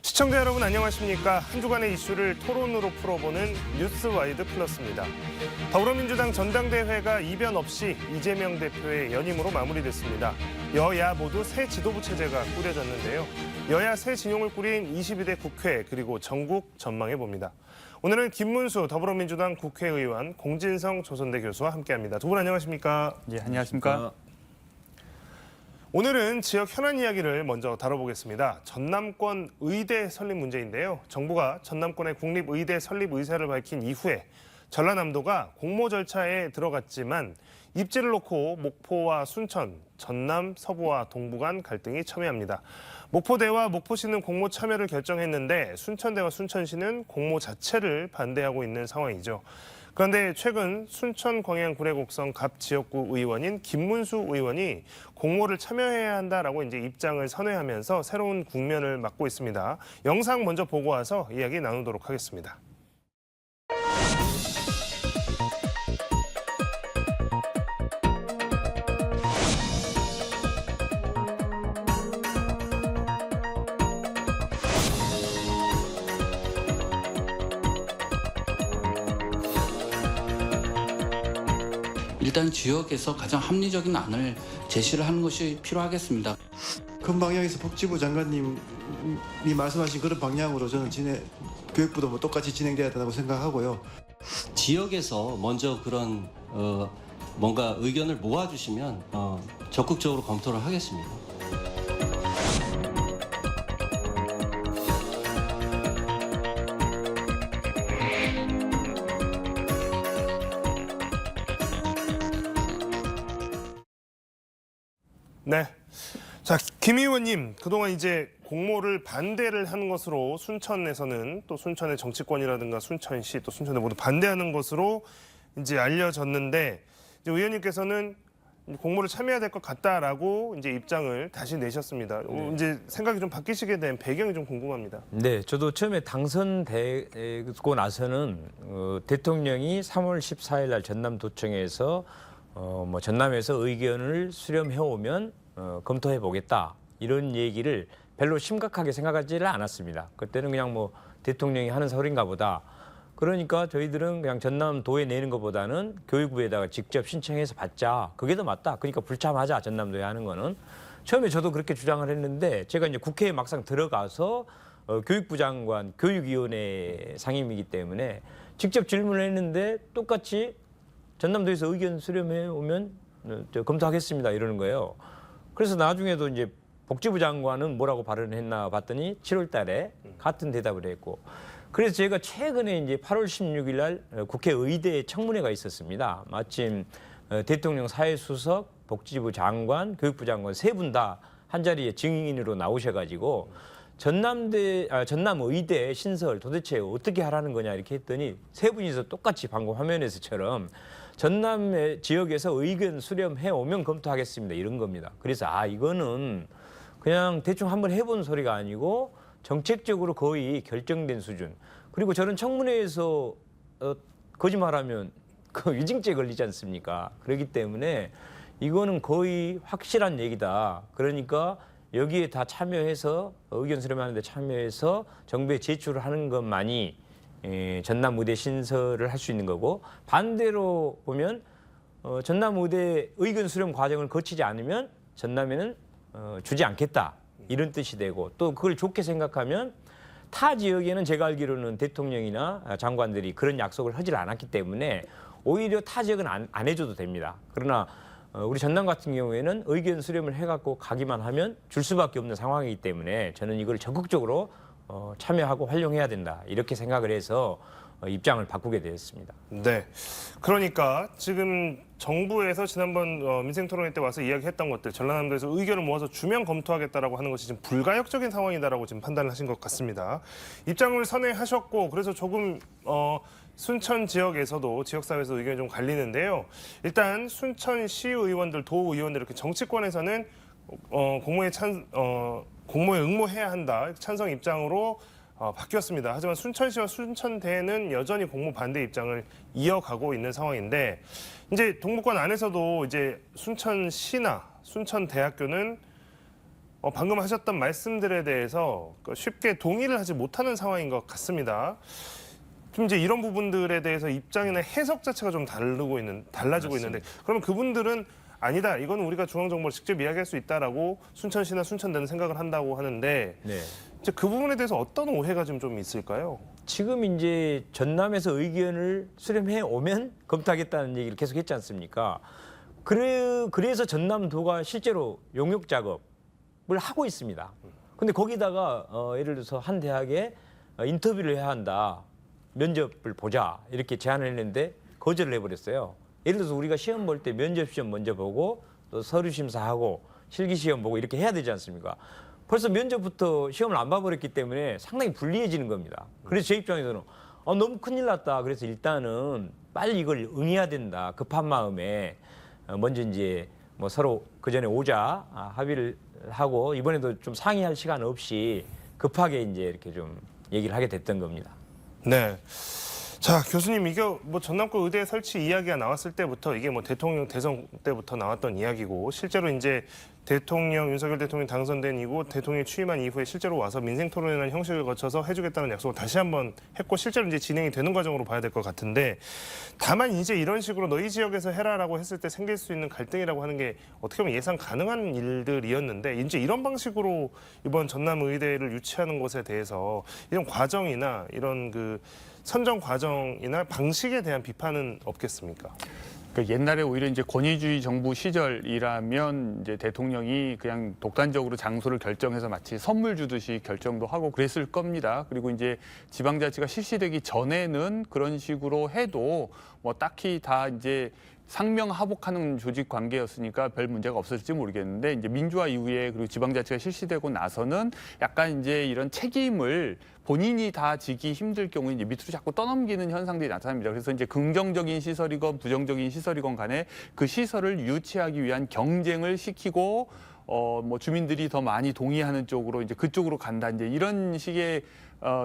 시청자 여러분 안녕하십니까? 한 주간의 이슈를 토론으로 풀어보는 뉴스와이드 플러스입니다. 더불어민주당 전당대회가 이변 없이 이재명 대표의 연임으로 마무리됐습니다. 여야 모두 새 지도부 체제가 꾸려졌는데요. 여야 새 진영을 꾸린 22대 국회 그리고 전국 전망해봅니다. 오늘은 김문수 더불어민주당 국회의원, 공진성 조선대 교수와 함께합니다. 두 분 안녕하십니까? 예, 안녕하십니까? 오늘은 지역 현안 이야기를 먼저 다뤄보겠습니다. 전남권 의대 설립 문제인데요. 정부가 전남권의 국립의대 설립 의사를 밝힌 이후에 전라남도가 공모 절차에 들어갔지만 입지를 놓고 목포와 순천, 전남, 서부와 동부 간 갈등이 첨예합니다. 목포대와 목포시는 공모 참여를 결정했는데 순천대와 순천시는 공모 자체를 반대하고 있는 상황이죠. 그런데 최근 순천 광양 구례곡성 갑 지역구 의원인 김문수 의원이 공모를 참여해야 한다라고 이제 입장을 선회하면서 새로운 국면을 맞고 있습니다. 영상 먼저 보고 와서 이야기 나누도록 하겠습니다. 일단 지역에서 가장 합리적인 안을 제시를 하는 것이 필요하겠습니다. 큰 방향에서 복지부 장관님이 말씀하신 그런 방향으로 저는 교육부도 뭐 똑같이 진행돼야 된다고 생각하고요. 지역에서 먼저 그런 뭔가 의견을 모아주시면 적극적으로 검토를 하겠습니다. 네. 자, 김 의원님, 그동안 이제 공모를 반대를 하는 것으로 순천에서는 또 순천의 정치권이라든가 순천시 또 순천에 모두 반대하는 것으로 이제 알려졌는데 이제 의원님께서는 공모를 참여해야 될 것 같다라고 이제 입장을 다시 내셨습니다. 이제 생각이 좀 바뀌시게 된 배경이 좀 궁금합니다. 네, 저도 처음에 당선되고 나서는 대통령이 3월 14일 날 전남도청에서 전남에서 의견을 수렴해 오면 검토해 보겠다 이런 얘기를 별로 심각하게 생각하지를 않았습니다. 그때는 그냥 대통령이 하는 소리인가 보다. 그러니까 저희들은 그냥 전남도에 내는 것보다는 교육부에다가 직접 신청해서 받자. 그게 더 맞다. 그러니까 불참하자. 전남도에 하는 거는. 처음에 저도 그렇게 주장을 했는데 제가 이제 국회에 막상 들어가서 교육부 장관 교육위원회 상임이기 때문에 직접 질문을 했는데 똑같이 전남도에서 의견 수렴해 오면 검토하겠습니다 이러는 거예요. 그래서 나중에도 이제 복지부 장관은 뭐라고 발언했나 봤더니 7월 달에 같은 대답을 했고, 그래서 제가 최근에 이제 8월 16일 날 국회 의대 청문회가 있었습니다. 마침 대통령 사회수석, 복지부 장관, 교육부 장관 세 분 다 한 자리에 증인으로 나오셔가지고 전남 의대 신설 도대체 어떻게 하라는 거냐 이렇게 했더니 세 분이서 똑같이 방금 화면에서처럼 전남 지역에서 의견 수렴해 오면 검토하겠습니다 이런 겁니다. 그래서 이거는 그냥 대충 한번 해본 소리가 아니고 정책적으로 거의 결정된 수준. 그리고 저는 청문회에서 거짓말하면 그 위증죄 걸리지 않습니까? 그렇기 때문에 이거는 거의 확실한 얘기다. 그러니까 여기에 다 참여해서 의견 수렴하는 데 참여해서 정부에 제출을 하는 것만이 전남 의대 신설을 할 수 있는 거고, 반대로 보면 전남 의대 의견 수렴 과정을 거치지 않으면 전남에는 주지 않겠다 이런 뜻이 되고, 또 그걸 좋게 생각하면 타 지역에는 제가 알기로는 대통령이나 장관들이 그런 약속을 하질 않았기 때문에 오히려 타 지역은 안 해줘도 됩니다. 그러나 우리 전남 같은 경우에는 의견 수렴을 해갖고 가기만 하면 줄 수밖에 없는 상황이기 때문에 저는 이걸 적극적으로 참여하고 활용해야 된다 이렇게 생각을 해서 입장을 바꾸게 되었습니다. 네, 그러니까 지금 정부에서 지난번 민생토론회 때 와서 이야기했던 것들 전라남도에서 의견을 모아서 주면 검토하겠다라고 하는 것이 지금 불가역적인 상황이다라고 지금 판단을 하신 것 같습니다. 입장을 선회하셨고 그래서 조금 순천 지역에서도 지역사회에서 의견이 좀 갈리는데요. 일단 순천시 의원들, 도의원들 이렇게 정치권에서는 공모에 응모해야 한다 찬성 입장으로 바뀌었습니다. 하지만 순천시와 순천대는 여전히 공모 반대 입장을 이어가고 있는 상황인데, 이제 동부권 안에서도 이제 순천시나 순천대학교는 방금 하셨던 말씀들에 대해서 쉽게 동의를 하지 못하는 상황인 것 같습니다. 좀 이제 이런 부분들에 대해서 입장이나 해석 자체가 좀 달라지고 있는데 그러면 그분들은 아니다. 이거는 우리가 중앙정보를 직접 이야기할 수 있다라고 순천시나 순천대는 생각을 한다고 하는데 네. 이제 그 부분에 대해서 어떤 오해가 좀 있을까요? 지금 이제 전남에서 의견을 수렴해 오면 검토하겠다는 얘기를 계속 했지 않습니까? 그래서 전남도가 실제로 용역 작업을 하고 있습니다. 근데 거기다가 예를 들어서 한 대학에 인터뷰를 해야 한다. 면접을 보자. 이렇게 제안을 했는데 거절을 해버렸어요. 예를 들어서 우리가 시험 볼 때 면접 시험 먼저 보고 또 서류 심사하고 실기 시험 보고 이렇게 해야 되지 않습니까? 벌써 면접부터 시험을 안 봐버렸기 때문에 상당히 불리해지는 겁니다. 그래서 제 입장에서는 너무 큰일 났다. 그래서 일단은 빨리 이걸 응해야 된다. 급한 마음에 먼저 이제 뭐 서로 그 전에 오자 합의를 하고 이번에도 좀 상의할 시간 없이 급하게 이제 이렇게 좀 얘기를 하게 됐던 겁니다. 네. 자, 교수님, 이게 뭐 전남권 의대 설치 이야기가 나왔을 때부터 이게 뭐 대통령 대선 때부터 나왔던 이야기고 실제로 이제 윤석열 대통령이 당선된 이후 대통령이 취임한 이후에 실제로 와서 민생 토론이라는 형식을 거쳐서 해주겠다는 약속을 다시 한번 했고 실제로 이제 진행이 되는 과정으로 봐야 될 것 같은데 다만 이제 이런 식으로 너희 지역에서 해라라고 했을 때 생길 수 있는 갈등이라고 하는 게 어떻게 보면 예상 가능한 일들이었는데 이제 이런 방식으로 이번 전남 의대를 유치하는 것에 대해서 이런 과정이나 이런 그 선정 과정이나 방식에 대한 비판은 없겠습니까? 그러니까 옛날에 오히려 이제 권위주의 정부 시절이라면 이제 대통령이 그냥 독단적으로 장소를 결정해서 마치 선물 주듯이 결정도 하고 그랬을 겁니다. 그리고 이제 지방자치가 실시되기 전에는 그런 식으로 해도 뭐 딱히 다 이제 상명하복하는 조직 관계였으니까 별 문제가 없었을지 모르겠는데 이제 민주화 이후에 그리고 지방자치가 실시되고 나서는 약간 이제 이런 책임을 본인이 다 지기 힘들 경우에 이제 밑으로 자꾸 떠넘기는 현상들이 나타납니다. 그래서 이제 긍정적인 시설이건 부정적인 시설이건 간에 그 시설을 유치하기 위한 경쟁을 시키고 뭐 주민들이 더 많이 동의하는 쪽으로 이제 그쪽으로 간다 이제 이런 식의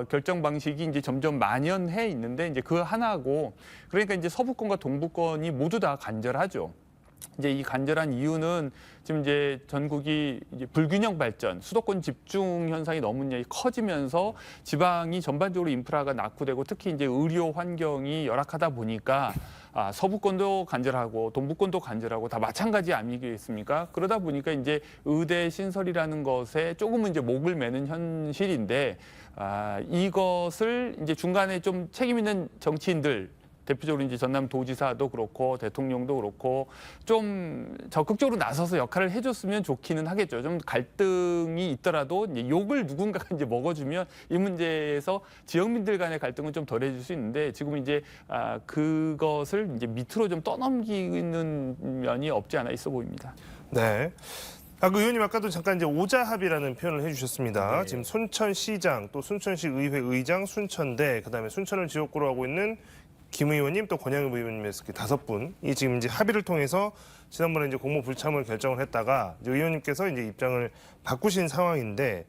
결정 방식이 이제 점점 만연해 있는데 이제 그 하나고 그러니까 이제 서부권과 동부권이 모두 다 간절하죠. 이제 이 간절한 이유는 지금 이제 전국이 이제 불균형 발전, 수도권 집중 현상이 너무 이제 커지면서 지방이 전반적으로 인프라가 낙후되고 특히 이제 의료 환경이 열악하다 보니까 서부권도 간절하고 동부권도 간절하고 다 마찬가지 아니겠습니까? 그러다 보니까 이제 의대 신설이라는 것에 조금은 이제 목을 매는 현실인데 이것을 이제 중간에 좀 책임 있는 정치인들 대표적으로 이제 전남도지사도 그렇고 대통령도 그렇고 좀 적극적으로 나서서 역할을 해줬으면 좋기는 하겠죠. 좀 갈등이 있더라도 이제 욕을 누군가가 이제 먹어주면 이 문제에서 지역민들 간의 갈등은 좀 덜해질 수 있는데 지금 이제 그것을 이제 밑으로 좀 떠넘기는 면이 없지 않아 있어 보입니다. 네. 그 의원님 아까도 잠깐 이제 오자합이라는 표현을 해주셨습니다. 네. 지금 순천시장, 또 순천시 의회 의장, 순천대, 그다음에 순천을 지역구로 하고 있는 김 의원님 또 권양엽 의원님에서 이렇게 5분이 지금 이제 합의를 통해서 지난번에 이제 공모 불참을 결정을 했다가 이제 의원님께서 이제 입장을 바꾸신 상황인데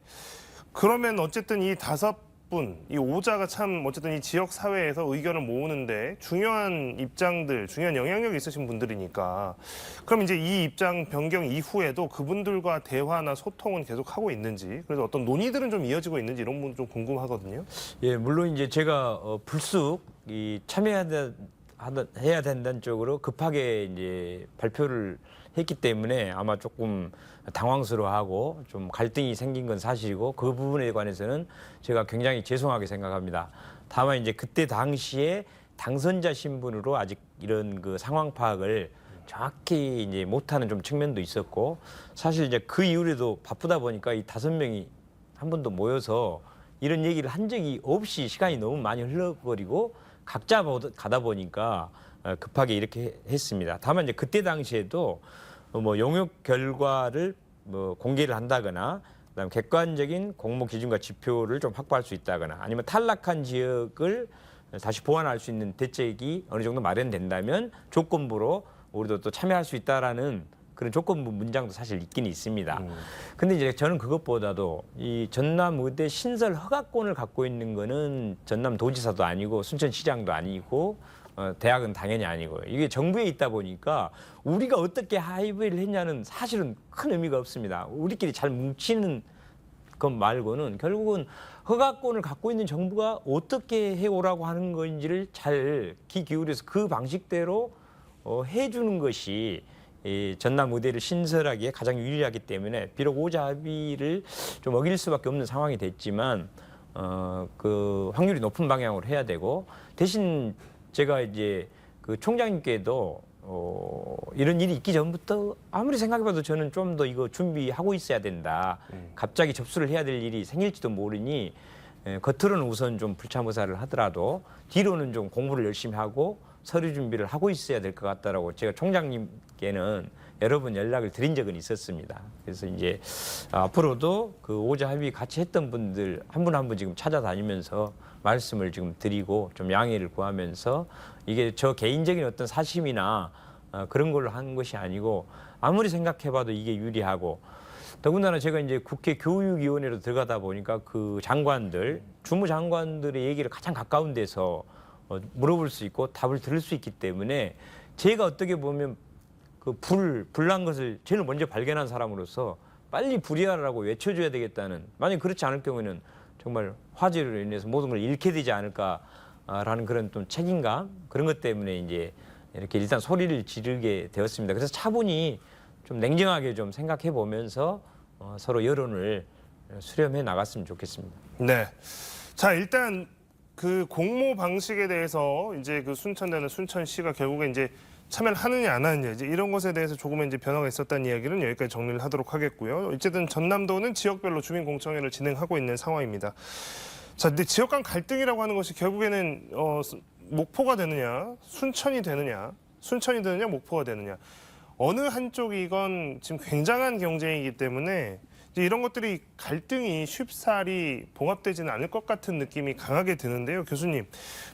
그러면 어쨌든 이 5분, 이 오자가 참 어쨌든 이 지역 사회에서 의견을 모으는데 중요한 입장들, 중요한 영향력이 있으신 분들이니까 그럼 이제 이 입장 변경 이후에도 그분들과 대화나 소통은 계속 하고 있는지 그래서 어떤 논의들은 좀 이어지고 있는지 이런 부분 좀 궁금하거든요. 예, 물론 이제 제가 불쑥 참여해야 된다는 쪽으로 급하게 이제 발표를 했기 때문에 아마 조금 당황스러워하고 좀 갈등이 생긴 건 사실이고 그 부분에 관해서는 제가 굉장히 죄송하게 생각합니다. 다만 이제 그때 당시에 당선자 신분으로 아직 이런 그 상황 파악을 정확히 이제 못하는 좀 측면도 있었고 사실 이제 그 이후에도 바쁘다 보니까 이 5명이 한 번도 모여서 이런 얘기를 한 적이 없이 시간이 너무 많이 흘러버리고 각자 가다 보니까 급하게 이렇게 했습니다. 다만 이제 그때 당시에도 뭐 용역 결과를 뭐 공개를 한다거나 그다음에 객관적인 공모 기준과 지표를 좀 확보할 수 있다거나 아니면 탈락한 지역을 다시 보완할 수 있는 대책이 어느 정도 마련된다면 조건부로 우리도 또 참여할 수 있다라는 그런 조건부 문장도 사실 있긴 있습니다. 근데 이제 저는 그것보다도 이 전남 의대 신설 허가권을 갖고 있는 거는 전남도지사도 아니고 순천시장도 아니고 대학은 당연히 아니고요. 이게 정부에 있다 보니까 우리가 어떻게 합의를 했냐는 사실은 큰 의미가 없습니다. 우리끼리 잘 뭉치는 것 말고는 결국은 허가권을 갖고 있는 정부가 어떻게 해오라고 하는 건지를 잘 귀 기울여서 그 방식대로 해주는 것이 이 전남 의대를 신설하기에 가장 유리하기 때문에 비록 오자 합의를 좀 어길 수밖에 없는 상황이 됐지만 그 확률이 높은 방향으로 해야 되고 대신 제가 이제 그 총장님께도 이런 일이 있기 전부터 아무리 생각해봐도 저는 좀 더 이거 준비하고 있어야 된다. 갑자기 접수를 해야 될 일이 생길지도 모르니 겉으로는 우선 좀 불참의사를 하더라도 뒤로는 좀 공부를 열심히 하고 서류 준비를 하고 있어야 될 것 같다라고 제가 총장님께는 여러 번 연락을 드린 적은 있었습니다. 그래서 이제 앞으로도 그 오자 합의 같이 했던 분들 한 분 한 분 지금 찾아다니면서 말씀을 지금 드리고 좀 양해를 구하면서 이게 저 개인적인 어떤 사심이나 그런 걸로 한 것이 아니고 아무리 생각해봐도 이게 유리하고 더군다나 제가 이제 국회 교육위원회로 들어가다 보니까 그 장관들, 주무장관들의 얘기를 가장 가까운 데서 물어볼 수 있고 답을 들을 수 있기 때문에 제가 어떻게 보면 그 불난 것을 제일 먼저 발견한 사람으로서 빨리 불이하라고 외쳐줘야 되겠다는, 만약 그렇지 않을 경우에는 정말 화재로 인해서 모든 걸 잃게 되지 않을까라는 그런 좀 책임감, 그런 것 때문에 이제 이렇게 일단 소리를 지르게 되었습니다. 그래서 차분히 좀 냉정하게 좀 생각해 보면서 서로 여론을 수렴해 나갔으면 좋겠습니다. 네. 자, 일단 그 공모 방식에 대해서 이제 그 순천대는 순천시가 결국에 이제 참여를 하느냐 안 하느냐 이제 이런 것에 대해서 조금은 이제 변화가 있었다는 이야기는 여기까지 정리를 하도록 하겠고요. 어쨌든 전남도는 지역별로 주민공청회를 진행하고 있는 상황입니다. 자, 근데 지역 간 갈등이라고 하는 것이 결국에는 목포가 되느냐, 순천이 되느냐, 목포가 되느냐, 어느 한쪽이건 지금 굉장한 경쟁이기 때문에 이제 이런 것들이 갈등이 쉽사리 봉합되지는 않을 것 같은 느낌이 강하게 드는데요, 교수님.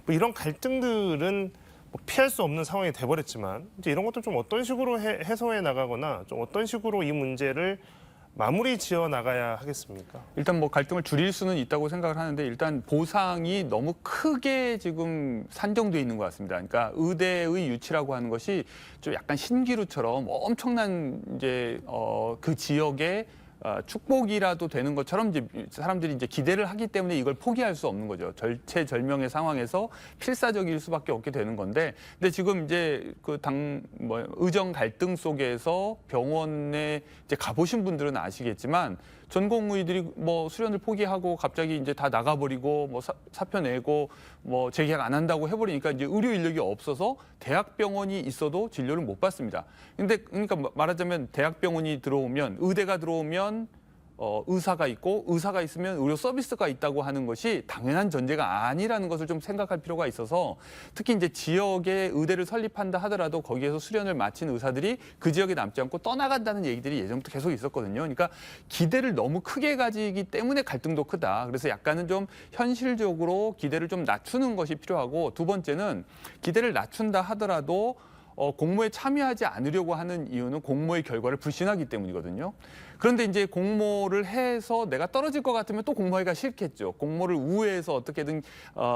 뭐 이런 갈등들은 뭐 피할 수 없는 상황이 돼버렸지만 이제 이런 것도 좀 어떤 식으로 해소해 나가거나 좀 어떤 식으로 이 문제를 마무리 지어 나가야 하겠습니까? 일단 뭐 갈등을 줄일 수는 있다고 생각을 하는데 일단 보상이 너무 크게 지금 산정돼 있는 것 같습니다. 그러니까 의대의 유치라고 하는 것이 좀 약간 신기루처럼 엄청난 이제 그 지역의 축복이라도 되는 것처럼 이제 사람들이 이제 기대를 하기 때문에 이걸 포기할 수 없는 거죠. 절체절명의 상황에서 필사적일 수밖에 없게 되는 건데, 근데 지금 이제 그 의정 갈등 속에서 병원에 이제 가보신 분들은 아시겠지만 전공의들이 뭐 수련을 포기하고 갑자기 이제 다 나가버리고 뭐 사표 내고 뭐 재계약 안 한다고 해버리니까 이제 의료 인력이 없어서 대학병원이 있어도 진료를 못 받습니다. 근데 그러니까 말하자면 대학병원이 들어오면, 의대가 들어오면 의사가 있고, 의사가 있으면 의료 서비스가 있다고 하는 것이 당연한 전제가 아니라는 것을 좀 생각할 필요가 있어서, 특히 이제 지역에 의대를 설립한다 하더라도 거기에서 수련을 마친 의사들이 그 지역에 남지 않고 떠나간다는 얘기들이 예전부터 계속 있었거든요. 그러니까 기대를 너무 크게 가지기 때문에 갈등도 크다. 그래서 약간은 좀 현실적으로 기대를 좀 낮추는 것이 필요하고, 두 번째는 기대를 낮춘다 하더라도 공모에 참여하지 않으려고 하는 이유는 공모의 결과를 불신하기 때문이거든요. 그런데 이제 공모를 해서 내가 떨어질 것 같으면 또 공모하기가 싫겠죠. 공모를 우회해서 어떻게든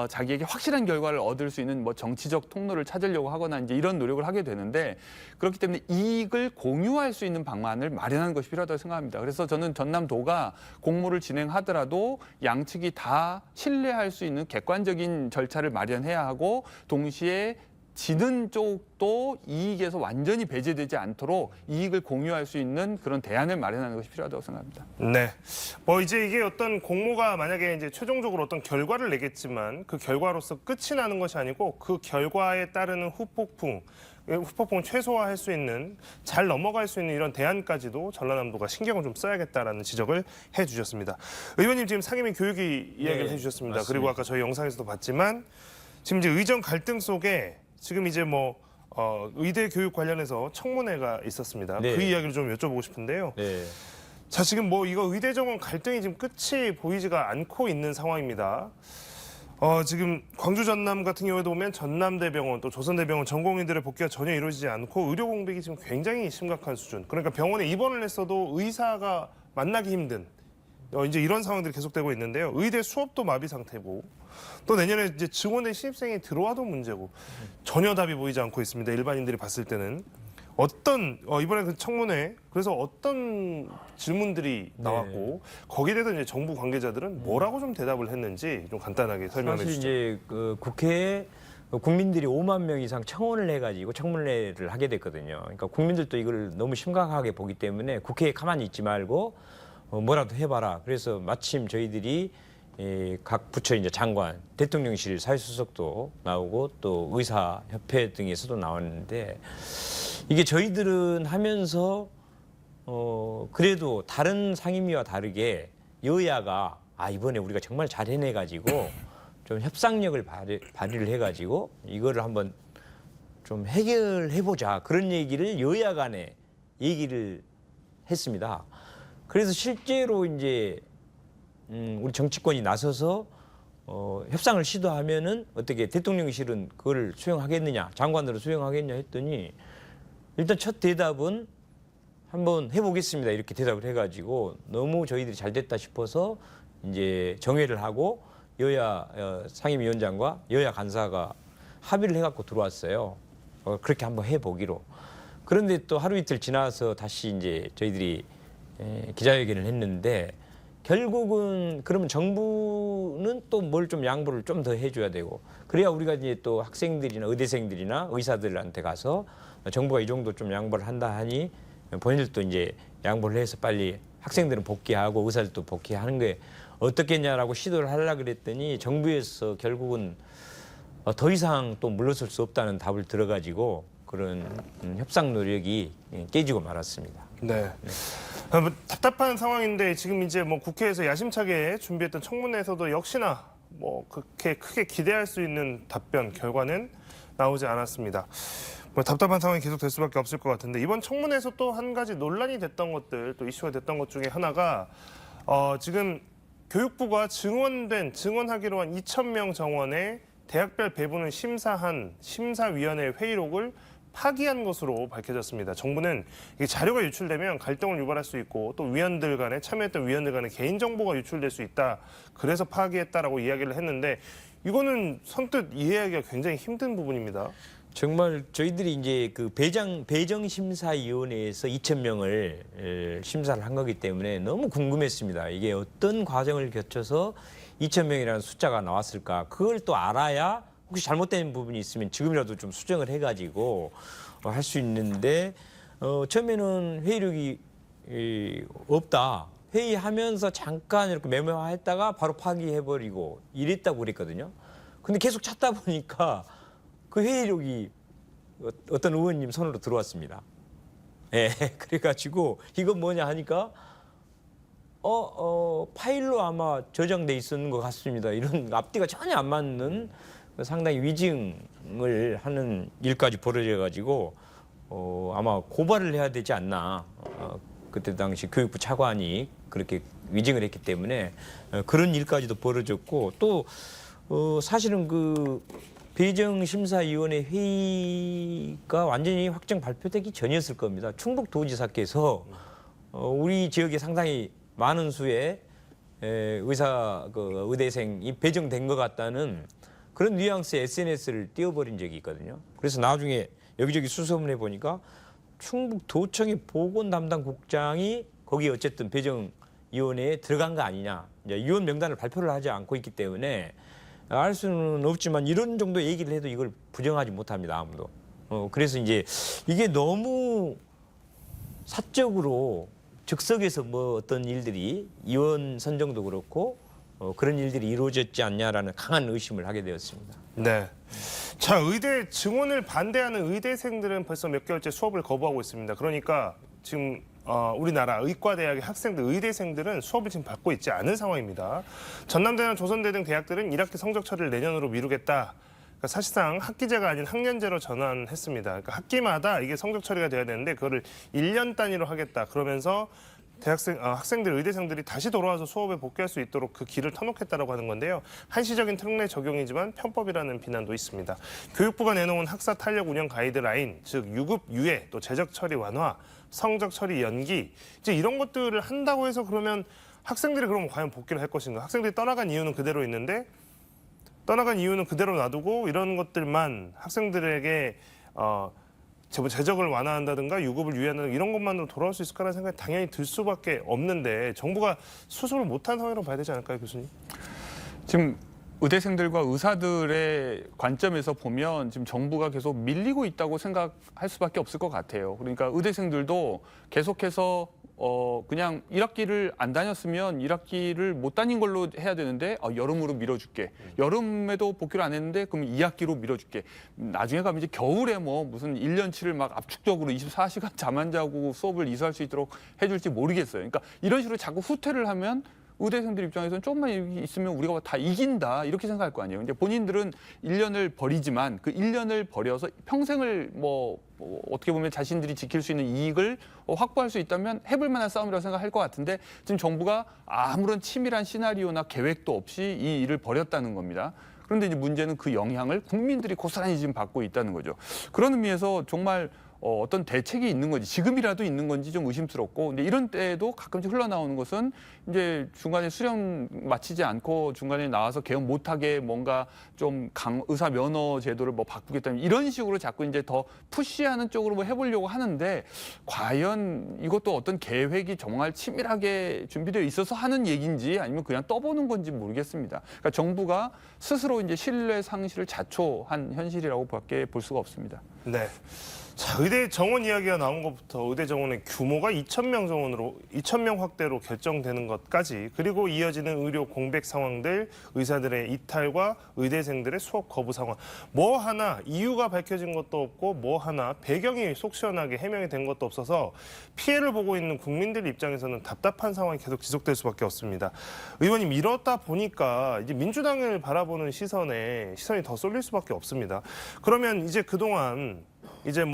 자기에게 확실한 결과를 얻을 수 있는 뭐 정치적 통로를 찾으려고 하거나 이제 이런 노력을 하게 되는데, 그렇기 때문에 이익을 공유할 수 있는 방안을 마련하는 것이 필요하다고 생각합니다. 그래서 저는 전남도가 공모를 진행하더라도 양측이 다 신뢰할 수 있는 객관적인 절차를 마련해야 하고, 동시에 지는 쪽도 이익에서 완전히 배제되지 않도록 이익을 공유할 수 있는 그런 대안을 마련하는 것이 필요하다고 생각합니다. 네. 뭐 이제 이게 어떤 공모가 만약에 이제 최종적으로 어떤 결과를 내겠지만 그 결과로서 끝이 나는 것이 아니고 그 결과에 따르는 후폭풍을 최소화할 수 있는, 잘 넘어갈 수 있는 이런 대안까지도 전라남도가 신경을 좀 써야겠다라는 지적을 해주셨습니다. 의원님 지금 상임위 교육위 이야기를 해주셨습니다. 맞습니다. 그리고 아까 저희 영상에서도 봤지만 지금 이제 의정 갈등 속에 지금 이제 뭐 의대 교육 관련해서 청문회가 있었습니다. 네. 그 이야기를 좀 여쭤보고 싶은데요. 네. 자, 지금 뭐 이거 의대 정원 갈등이 지금 끝이 보이지가 않고 있는 상황입니다. 지금 광주 전남 같은 경우에도 보면 전남대병원 또 조선대병원 전공의들의 복귀가 전혀 이루어지지 않고 의료 공백이 지금 굉장히 심각한 수준. 그러니까 병원에 입원을 했어도 의사가 만나기 힘든 이제 이런 상황들이 계속되고 있는데요. 의대 수업도 마비 상태고 또 내년에 이제 증원대 신입생이 들어와도 문제고 전혀 답이 보이지 않고 있습니다. 일반인들이 봤을 때는 어떤 이번에 그 청문회 그래서 어떤 질문들이 나왔고 거기에 대해서 이제 정부 관계자들은 뭐라고 좀 대답을 했는지 좀 간단하게 설명해 사실 주시죠. 이제 그 국회에 국민들이 5만 명 이상 청원을 해가지고 청문회를 하게 됐거든요. 그러니까 국민들도 이걸 너무 심각하게 보기 때문에 국회에 가만히 있지 말고 뭐라도 해봐라. 그래서 마침 저희들이 각 부처 이제 장관, 대통령실 사회수석도 나오고 또 의사협회 등에서도 나왔는데 이게 저희들은 하면서 그래도 다른 상임위와 다르게 여야가 이번에 우리가 정말 잘 해내가지고 좀 협상력을 발휘를 해가지고 이거를 한번 좀 해결해보자 그런 얘기를 여야 간에 얘기를 했습니다. 그래서 실제로 이제 우리 정치권이 나서서 협상을 시도하면은 어떻게 대통령실은 그걸 수용하겠느냐, 장관으로 수용하겠냐 했더니 일단 첫 대답은 한번 해보겠습니다 이렇게 대답을 해가지고 너무 저희들이 잘 됐다 싶어서 이제 정회를 하고 여야 상임위원장과 여야 간사가 합의를 해갖고 들어왔어요. 그렇게 한번 해보기로. 그런데 또 하루 이틀 지나서 다시 이제 저희들이 기자회견을 했는데 결국은 그러면 정부는 또 뭘 좀 양보를 좀 더 해줘야 되고 그래야 우리가 이제 또 학생들이나 의대생들이나 의사들한테 가서 정부가 이 정도 좀 양보를 한다 하니 본인들도 이제 양보를 해서 빨리 학생들은 복귀하고 의사들도 복귀하는 게 어떻겠냐라고 시도를 하려고 그랬더니 정부에서 결국은 더 이상 또 물러설 수 없다는 답을 들어가지고 그런 협상 노력이 깨지고 말았습니다. 네. 뭐 답답한 상황인데 지금 이제 뭐 국회에서 야심차게 준비했던 청문회에서도 역시나 뭐 그렇게 크게 기대할 수 있는 답변 결과는 나오지 않았습니다. 뭐 답답한 상황이 계속될 수밖에 없을 것 같은데 이번 청문회에서 또 한 가지 논란이 됐던 것들 또 이슈가 됐던 것 중에 하나가 지금 교육부가 증원하기로 한 2,000명 정원의 대학별 배분을 심사한 심사위원회 회의록을 파기한 것으로 밝혀졌습니다. 정부는 이 자료가 유출되면 갈등을 유발할 수 있고 또 위원들 간에 참여했던 위원들 간에 개인정보가 유출될 수 있다. 그래서 파기했다라고 이야기를 했는데 이거는 선뜻 이해하기가 굉장히 힘든 부분입니다. 정말 저희들이 이제 그 배정심사위원회에서 2,000명을 심사를 한 거기 때문에 너무 궁금했습니다. 이게 어떤 과정을 거쳐서 2,000명이라는 숫자가 나왔을까? 그걸 또 알아야 혹시 잘못된 부분이 있으면 지금이라도 좀 수정을 해가지고 할 수 있는데 처음에는 회의록이 없다. 회의하면서 잠깐 이렇게 메모했다가 바로 파기해버리고 이랬다고 그랬거든요. 근데 계속 찾다 보니까 그 회의록이 어떤 의원님 손으로 들어왔습니다. 예, 그래가지고 이건 뭐냐 하니까 파일로 아마 저장돼 있었는 것 같습니다. 이런 앞뒤가 전혀 안 맞는 상당히 위증을 하는 일까지 벌어져가지고 아마 고발을 해야 되지 않나. 그때 당시 교육부 차관이 그렇게 위증을 했기 때문에 그런 일까지도 벌어졌고 또 사실은 그 배정심사위원회 회의가 완전히 확정 발표되기 전이었을 겁니다. 충북도지사께서 우리 지역에 상당히 많은 수의 의대생이 배정된 것 같다는 그런 뉘앙스의 SNS를 띄워버린 적이 있거든요. 그래서 나중에 여기저기 수소문해 보니까 충북도청의 보건 담당 국장이 거기 어쨌든 배정위원회에 들어간 거 아니냐. 이제 위원 명단을 발표를 하지 않고 있기 때문에 알 수는 없지만 이런 정도 얘기를 해도 이걸 부정하지 못합니다. 아무도. 그래서 이제 이게 너무 사적으로 즉석에서 뭐 어떤 일들이 위원 선정도 그렇고 그런 일들이 이루어졌지 않냐라는 강한 의심을 하게 되었습니다. 네. 자, 의대 증원을 반대하는 의대생들은 벌써 몇 개월째 수업을 거부하고 있습니다. 그러니까 지금 우리나라 의과대학의 학생들, 의대생들은 수업을 지금 받고 있지 않은 상황입니다. 전남대나 조선대 등 대학들은 1학기 성적 처리를 내년으로 미루겠다. 그러니까 사실상 학기제가 아닌 학년제로 전환했습니다. 그러니까 학기마다 이게 성적 처리가 돼야 되는데 그거를 1년 단위로 하겠다. 그러면서 학생들, 의대생들이 다시 돌아와서 수업에 복귀할 수 있도록 그 길을 터놓겠다라고 하는 건데요. 한시적인 특례 적용이지만 편법이라는 비난도 있습니다. 교육부가 내놓은 학사 탄력 운영 가이드라인, 즉 유급 유예, 또 재적 처리 완화, 성적 처리 연기, 이제 이런 것들을 한다고 해서 그러면 학생들이 그럼 과연 복귀를 할 것인가? 학생들이 떠나간 이유는 그대로 있는데 떠나간 이유는 그대로 놔두고 이런 것들만 학생들에게 재적을 완화한다든가 유급을 유예한다든가 이런 것만으로 돌아올 수 있을까라는 생각이 당연히 들 수밖에 없는데 정부가 수습을 못한 상황이라고 봐야 되지 않을까요, 교수님? 지금 의대생들과 의사들의 관점에서 보면 지금 정부가 계속 밀리고 있다고 생각할 수밖에 없을 것 같아요. 그러니까 의대생들도 계속해서 그냥 1학기를 안 다녔으면 1학기를 못 다닌 걸로 해야 되는데 여름으로 밀어줄게. 여름에도 복귀를 안 했는데 그럼 2학기로 밀어줄게. 나중에 가면 이제 겨울에 뭐 무슨 1년치를 막 압축적으로 24시간 잠 안 자고 수업을 이수할 수 있도록 해줄지 모르겠어요. 그러니까 이런 식으로 자꾸 후퇴를 하면 의대생들 입장에서는 조금만 있으면 우리가 다 이긴다 이렇게 생각할 거 아니에요. 이제 본인들은 1년을 버리지만 그 1년을 버려서 평생을 어떻게 보면 자신들이 지킬 수 있는 이익을 확보할 수 있다면 해볼 만한 싸움이라고 생각할 것 같은데 지금 정부가 아무런 치밀한 시나리오나 계획도 없이 이 일을 벌였다는 겁니다. 그런데 이제 문제는 그 영향을 국민들이 고스란히 지금 받고 있다는 거죠. 그런 의미에서 정말 어떤 대책이 있는 건지 지금이라도 있는 건지 좀 의심스럽고 근데 이런 때에도 가끔씩 흘러나오는 것은 이제 중간에 수련 마치지 않고 중간에 나와서 개업 못하게 뭔가 좀 의사 면허 제도를 뭐 바꾸겠다는 이런 식으로 자꾸 이제 더 푸시하는 쪽으로 뭐 해보려고 하는데 과연 이것도 어떤 계획이 정말 치밀하게 준비되어 있어서 하는 얘기인지 아니면 그냥 떠보는 건지 모르겠습니다. 그러니까 정부가 스스로 이제 신뢰 상실을 자초한 현실이라고 밖에 볼 수가 없습니다. 네. 자, 의대 정원 이야기가 나온 것부터 의대 정원의 규모가 2,000명 확대로 결정되는 것까지 그리고 이어지는 의료 공백 상황들, 의사들의 이탈과 의대생들의 수업 거부 상황. 뭐 하나 이유가 밝혀진 것도 없고 뭐 하나 배경이 속 시원하게 해명이 된 것도 없어서 피해를 보고 있는 국민들 입장에서는 답답한 상황이 계속 지속될 수밖에 없습니다. 의원님 이렇다 보니까 이제 민주당을 바라보는 시선이 더 쏠릴 수밖에 없습니다. 그러면 이제 그동안 이제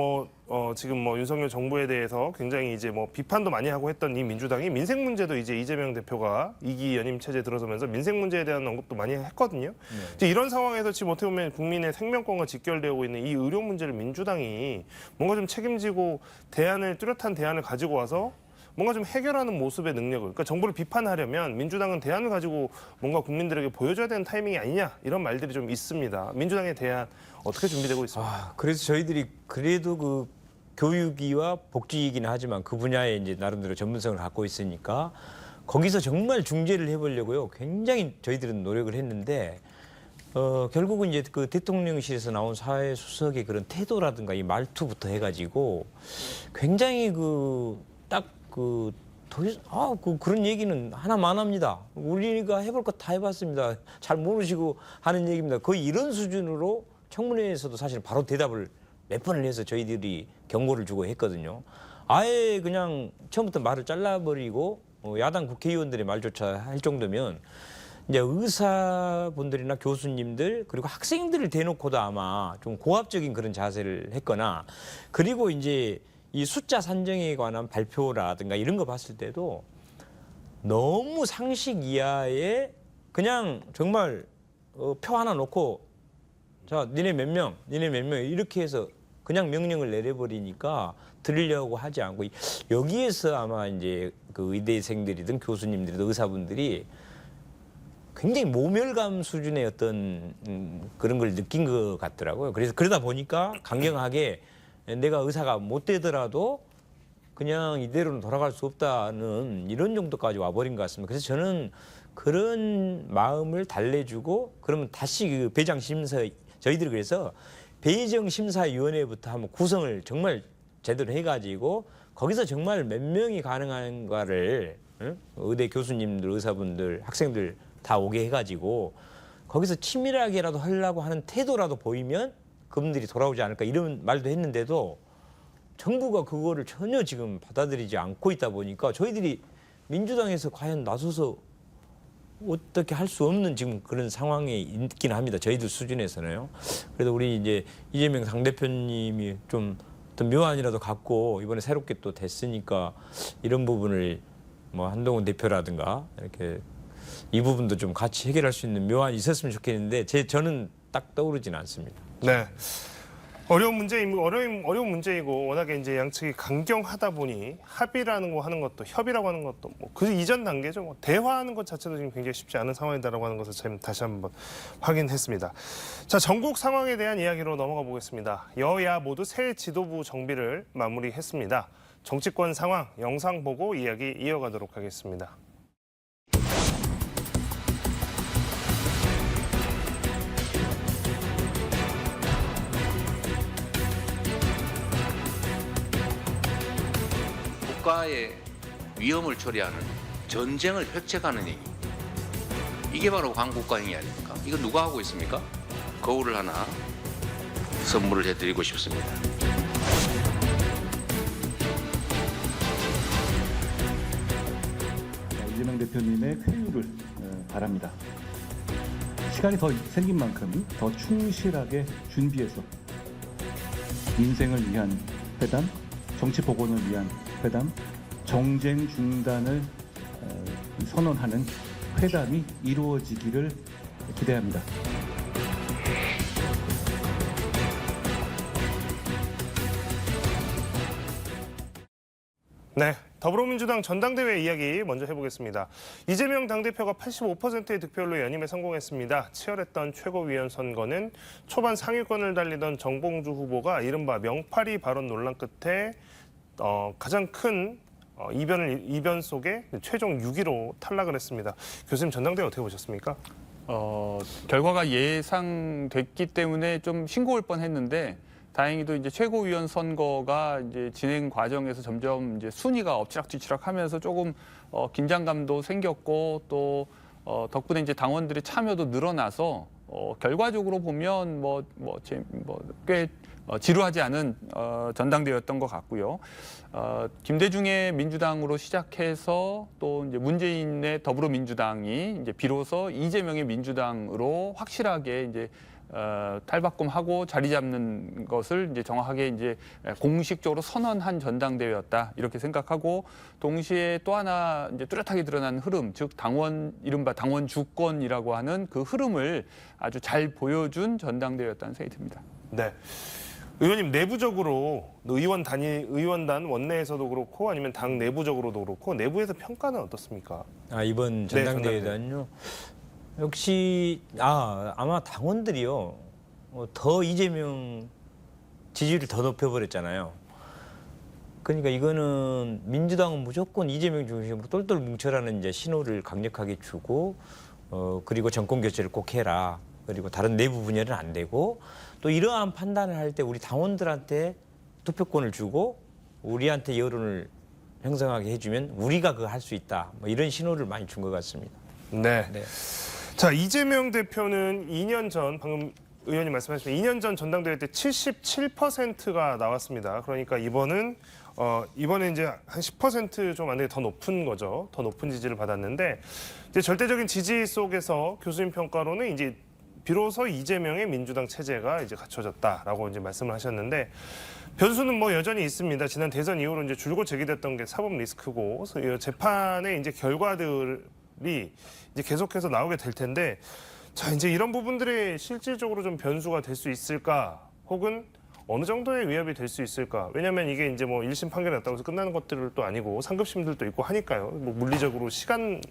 지금 윤석열 정부에 대해서 굉장히 이제 비판도 많이 하고 했던 이 민주당이 민생 문제도 이제 이재명 대표가 2기 연임 체제에 들어서면서 민생 문제에 대한 언급도 많이 했거든요. 이제 이런 상황에서 지금 어떻게 보면 국민의 생명권과 직결되고 있는 이 의료 문제를 민주당이 뭔가 좀 책임지고 뚜렷한 대안을 가지고 와서 뭔가 좀 해결하는 모습의 능력을, 그러니까 정부를 비판하려면 민주당은 대안을 가지고 뭔가 국민들에게 보여줘야 되는 타이밍이 아니냐 이런 말들이 좀 있습니다. 민주당의 대안 어떻게 준비되고 있습니까? 그래서 저희들이 그래도 그 교육위와 복지이긴 하지만 그 분야에 이제 나름대로 전문성을 갖고 있으니까 거기서 정말 중재를 해보려고요. 굉장히 저희들은 노력을 했는데 결국은 이제 그 대통령실에서 나온 사회수석의 그런 태도라든가 이 말투부터 해가지고 굉장히 그런 얘기는 하나만 합니다. 우리가 해볼 거 다 해봤습니다. 잘 모르시고 하는 얘기입니다. 거의 이런 수준으로 청문회에서도 사실 바로 대답을 몇 번을 해서 저희들이 경고를 주고 했거든요. 아예 그냥 처음부터 말을 잘라버리고 야당 국회의원들의 말조차 할 정도면 이제 의사분들이나 교수님들 그리고 학생들을 대놓고도 아마 좀 고압적인 그런 자세를 했거나 그리고 이제 이 숫자 산정에 관한 발표라든가 이런 거 봤을 때도 너무 상식 이하에 그냥 정말 표 하나 놓고 자 니네 몇 명 이렇게 해서 그냥 명령을 내려버리니까 들으려고 하지 않고 여기에서 아마 이제 그 의대생들이든 교수님들이든 의사분들이 굉장히 모멸감 수준의 어떤 그런 걸 느낀 것 같더라고요. 그래서 그러다 보니까 강경하게 내가 의사가 못 되더라도 그냥 이대로는 돌아갈 수 없다는 이런 정도까지 와버린 것 같습니다. 그래서 저는 그런 마음을 달래주고 그러면 다시 그 배정심사 저희들이 그래서 배정심사위원회부터 한번 구성을 정말 제대로 해가지고 거기서 정말 몇 명이 가능한가를 의대 교수님들, 의사분들, 학생들 다 오게 해가지고 거기서 치밀하게라도 하려고 하는 태도라도 보이면 그분들이 돌아오지 않을까 이런 말도 했는데도 정부가 그거를 전혀 지금 받아들이지 않고 있다 보니까 저희들이 민주당에서 과연 나서서 어떻게 할 수 없는 지금 그런 상황에 있긴 합니다. 저희들 수준에서는요. 그래도 우리 이제 이재명 당대표님이 좀 어떤 묘안이라도 갖고 이번에 새롭게 또 됐으니까 이런 부분을 한동훈 대표라든가 이렇게 이 부분도 좀 같이 해결할 수 있는 묘안이 있었으면 좋겠는데 저는 딱 떠오르지는 않습니다. 네. 어려운 문제이고 워낙에 이제 양측이 강경하다 보니 합의라는 거 하는 것도 협의라고 하는 것도 뭐 그 이전 단계죠. 뭐 대화하는 것 자체도 지금 굉장히 쉽지 않은 상황이다라고 하는 것을 지금 다시 한번 확인했습니다. 자, 전국 상황에 대한 이야기로 넘어가 보겠습니다. 여야 모두 새 지도부 정비를 마무리했습니다. 정치권 상황 영상 보고 이야기 이어가도록 하겠습니다. 국가의 위험을 처리하는 전쟁을 획책하는 행위. 이게 바로 강국가 행위 아닙니까? 이거 누가 하고 있습니까? 거울을 하나 선물을 해드리고 싶습니다. 이재명 대표님의 쾌유를 바랍니다. 시간이 더 생긴 만큼 더 충실하게 준비해서 민생을 위한 회담, 정치 복원을 위한 회담, 정쟁 중단을 선언하는 회담이 이루어지기를 기대합니다. 네, 더불어민주당 전당대회 이야기 먼저 해보겠습니다. 이재명 당대표가 85%의 득표율로 연임에 성공했습니다. 치열했던 최고위원 선거는 초반 상위권을 달리던 정봉주 후보가 이른바 명파리 발언 논란 끝에 가장 큰 이변 속에 최종 6위로 탈락을 했습니다. 교수님, 전당대회 어떻게 보셨습니까? 결과가 예상됐기 때문에 좀 싱거울 뻔했는데 다행히도 이제 최고위원 선거가 이제 진행 과정에서 점점 이제 순위가 엎치락뒤치락하면서 조금 긴장감도 생겼고 또 덕분에 이제 당원들의 참여도 늘어나서 결과적으로 보면 꽤 지루하지 않은 전당대회였던 것 같고요. 김대중의 민주당으로 시작해서 또 이제 문재인의 더불어민주당이 이제 비로소 이재명의 민주당으로 확실하게 이제 탈바꿈하고 자리 잡는 것을 이제 정확하게 이제 공식적으로 선언한 전당대회였다 이렇게 생각하고 동시에 또 하나 이제 뚜렷하게 드러난 흐름, 즉 이른바 당원 주권이라고 하는 그 흐름을 아주 잘 보여준 전당대회였다는 생각이 듭니다. 네. 의원님, 내부적으로 의원단 원내에서도 그렇고 아니면 당 내부적으로도 그렇고 내부에서 평가는 어떻습니까? 이번 전당대회단요. 역시 아마 당원들이요 더 이재명 지지율을 더 높여버렸잖아요. 그러니까 이거는 민주당은 무조건 이재명 중심으로 똘똘 뭉쳐라는 이제 신호를 강력하게 주고 그리고 정권 교체를 꼭 해라. 그리고 다른 내부 분열은 안 되고 또 이러한 판단을 할 때 우리 당원들한테 투표권을 주고 우리한테 여론을 형성하게 해주면 우리가 그거 할 수 있다. 뭐 이런 신호를 많이 준 것 같습니다. 네. 네. 자, 이재명 대표는 2년 전 방금 의원님 말씀하신 2년 전 전당대회 때 77%가 나왔습니다. 그러니까 이번에 이제 한 10% 좀 안 되게 더 높은 거죠. 더 높은 지지를 받았는데 이제 절대적인 지지 속에서 교수님 평가로는 이제 비로소 이재명의 민주당 체제가 이제 갖춰졌다라고 이제 말씀을 하셨는데 변수는 뭐 여전히 있습니다. 지난 대선 이후로 이제 줄곧 제기됐던 게 사법 리스크고 재판의 이제 결과들이 이제 계속해서 나오게 될 텐데 자, 이제 이런 부분들이 실질적으로 좀 변수가 될 수 있을까? 혹은 어느 정도의 위협이 될 수 있을까? 왜냐하면 이게 이제 뭐 1심 판결이 났다고 해서 끝나는 것들도 아니고 상급심들도 있고 하니까요. 뭐 물리적으로 시간의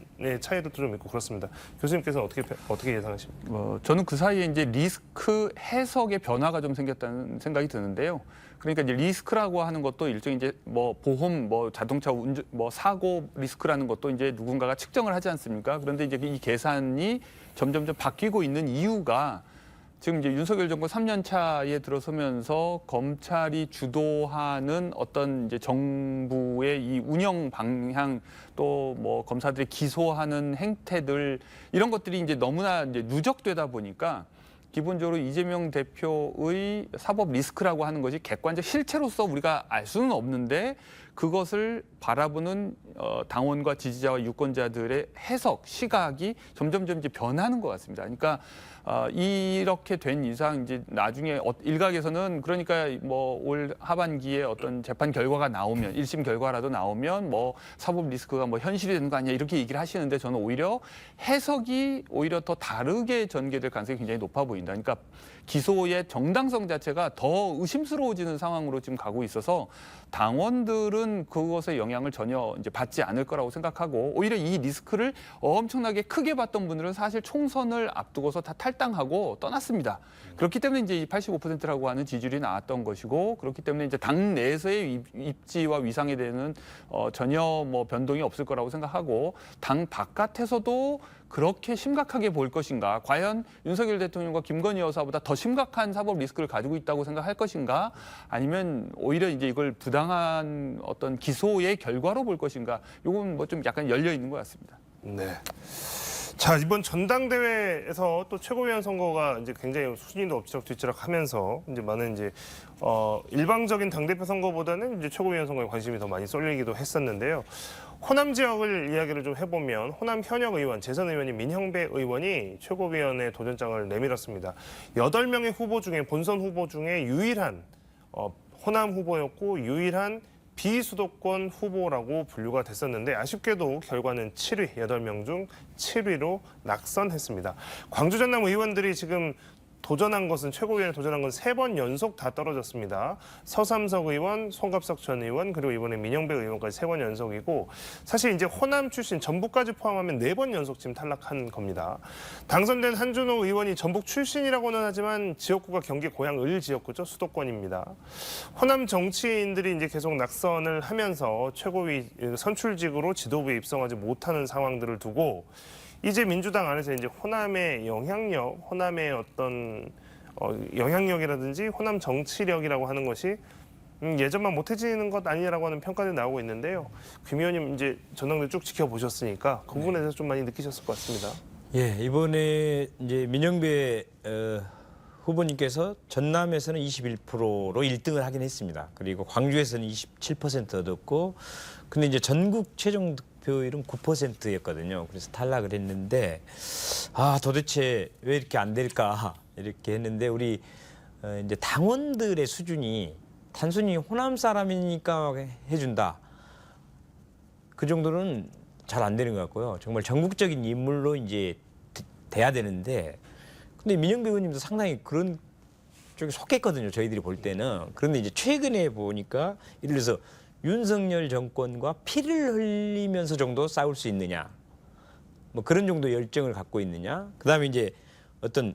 차이도 좀 있고 그렇습니다. 교수님께서 어떻게 예상하십니까? 저는 그 사이에 이제 리스크 해석의 변화가 좀 생겼다는 생각이 드는데요. 그러니까 이제 리스크라고 하는 것도 일종의 이제 뭐 보험, 뭐 자동차 운전, 뭐 사고 리스크라는 것도 이제 누군가가 측정을 하지 않습니까? 그런데 이제 이 계산이 점점 바뀌고 있는 이유가 지금 이제 윤석열 정부 3년 차에 들어서면서 검찰이 주도하는 어떤 이제 정부의 이 운영 방향 또 뭐 검사들이 기소하는 행태들 이런 것들이 이제 너무나 이제 누적되다 보니까 기본적으로 이재명 대표의 사법 리스크라고 하는 것이 객관적 실체로서 우리가 알 수는 없는데 그것을 바라보는 당원과 지지자와 유권자들의 해석, 시각이 점점 이제 변하는 것 같습니다. 그러니까 이렇게 된 이상 이제 나중에 일각에서는 그러니까 뭐 올 하반기에 어떤 재판 결과가 나오면 1심 결과라도 나오면 뭐 사법 리스크가 뭐 현실이 되는 거 아니냐 이렇게 얘기를 하시는데 저는 오히려 해석이 오히려 더 다르게 전개될 가능성이 굉장히 높아 보인다. 그러니까 기소의 정당성 자체가 더 의심스러워지는 상황으로 지금 가고 있어서 당원들은 그것의 영향을 전혀 이제 받지 않을 거라고 생각하고 오히려 이 리스크를 엄청나게 크게 봤던 분들은 사실 총선을 앞두고서 다 탈당하고 떠났습니다. 그렇기 때문에 이제 이 85%라고 하는 지지율이 나왔던 것이고 그렇기 때문에 이제 당 내에서의 입지와 위상에 대해서는 전혀 뭐 변동이 없을 거라고 생각하고 당 바깥에서도 그렇게 심각하게 볼 것인가? 과연 윤석열 대통령과 김건희 여사보다 더 심각한 사법 리스크를 가지고 있다고 생각할 것인가? 아니면 오히려 이제 이걸 부당한 어떤 기소의 결과로 볼 것인가? 이건 뭐 좀 약간 열려 있는 것 같습니다. 네. 자, 이번 전당대회에서 또 최고위원 선거가 이제 굉장히 순위도 엎치락뒤치락 하면서 이제 많은 이제 일방적인 당대표 선거보다는 이제 최고위원 선거에 관심이 더 많이 쏠리기도 했었는데요. 호남 지역을 이야기를 좀 해보면 호남 현역 의원, 재선 의원인 민형배 의원이 최고위원의 도전장을 내밀었습니다. 8명의 후보 중에 본선 후보 중에 유일한 호남 후보였고 유일한 비수도권 후보라고 분류가 됐었는데 아쉽게도 결과는 7위, 8명 중 7위로 낙선했습니다. 광주 전남 의원들이 지금 도전한 것은 최고위원에 도전한 건 3번 연속 다 떨어졌습니다. 서삼석 의원, 송갑석 전 의원 그리고 이번에 민영배 의원까지 3번 연속이고 사실 이제 호남 출신 전북까지 포함하면 4번 연속 지금 탈락한 겁니다. 당선된 한준호 의원이 전북 출신이라고는 하지만 지역구가 경기 고향 을 지역구죠. 수도권입니다. 호남 정치인들이 이제 계속 낙선을 하면서 최고위 선출직으로 지도부에 입성하지 못하는 상황들을 두고 이제 민주당 안에서 이제 호남의 영향력, 호남의 어떤 영향력이라든지 호남 정치력이라고 하는 것이 예전만 못해지는 것 아니라고 하는 평가들이 나오고 있는데요. 김 의원님 이제 전당대회 쭉 지켜보셨으니까 그 부분에 대해서 좀 많이 느끼셨을 것 같습니다. 예, 이번에 이제 민영배 후보님께서 전남에서는 21%로 1등을 하긴 했습니다. 그리고 광주에서는 27% 얻었고, 근데 이제 전국 최종 득표율은 9%였거든요. 그래서 탈락을 했는데, 도대체 왜 이렇게 안 될까 이렇게 했는데 우리 이제 당원들의 수준이 단순히 호남 사람이니까 해준다. 그 정도는 잘 안 되는 것 같고요. 정말 전국적인 인물로 이제 돼야 되는데, 근데 민영배 의원님도 상당히 그런 쪽에 속했거든요. 저희들이 볼 때는. 그런데 이제 최근에 보니까 예를 들어서 윤석열 정권과 피를 흘리면서 정도 싸울 수 있느냐, 뭐 그런 정도 열정을 갖고 있느냐. 그다음에 이제 어떤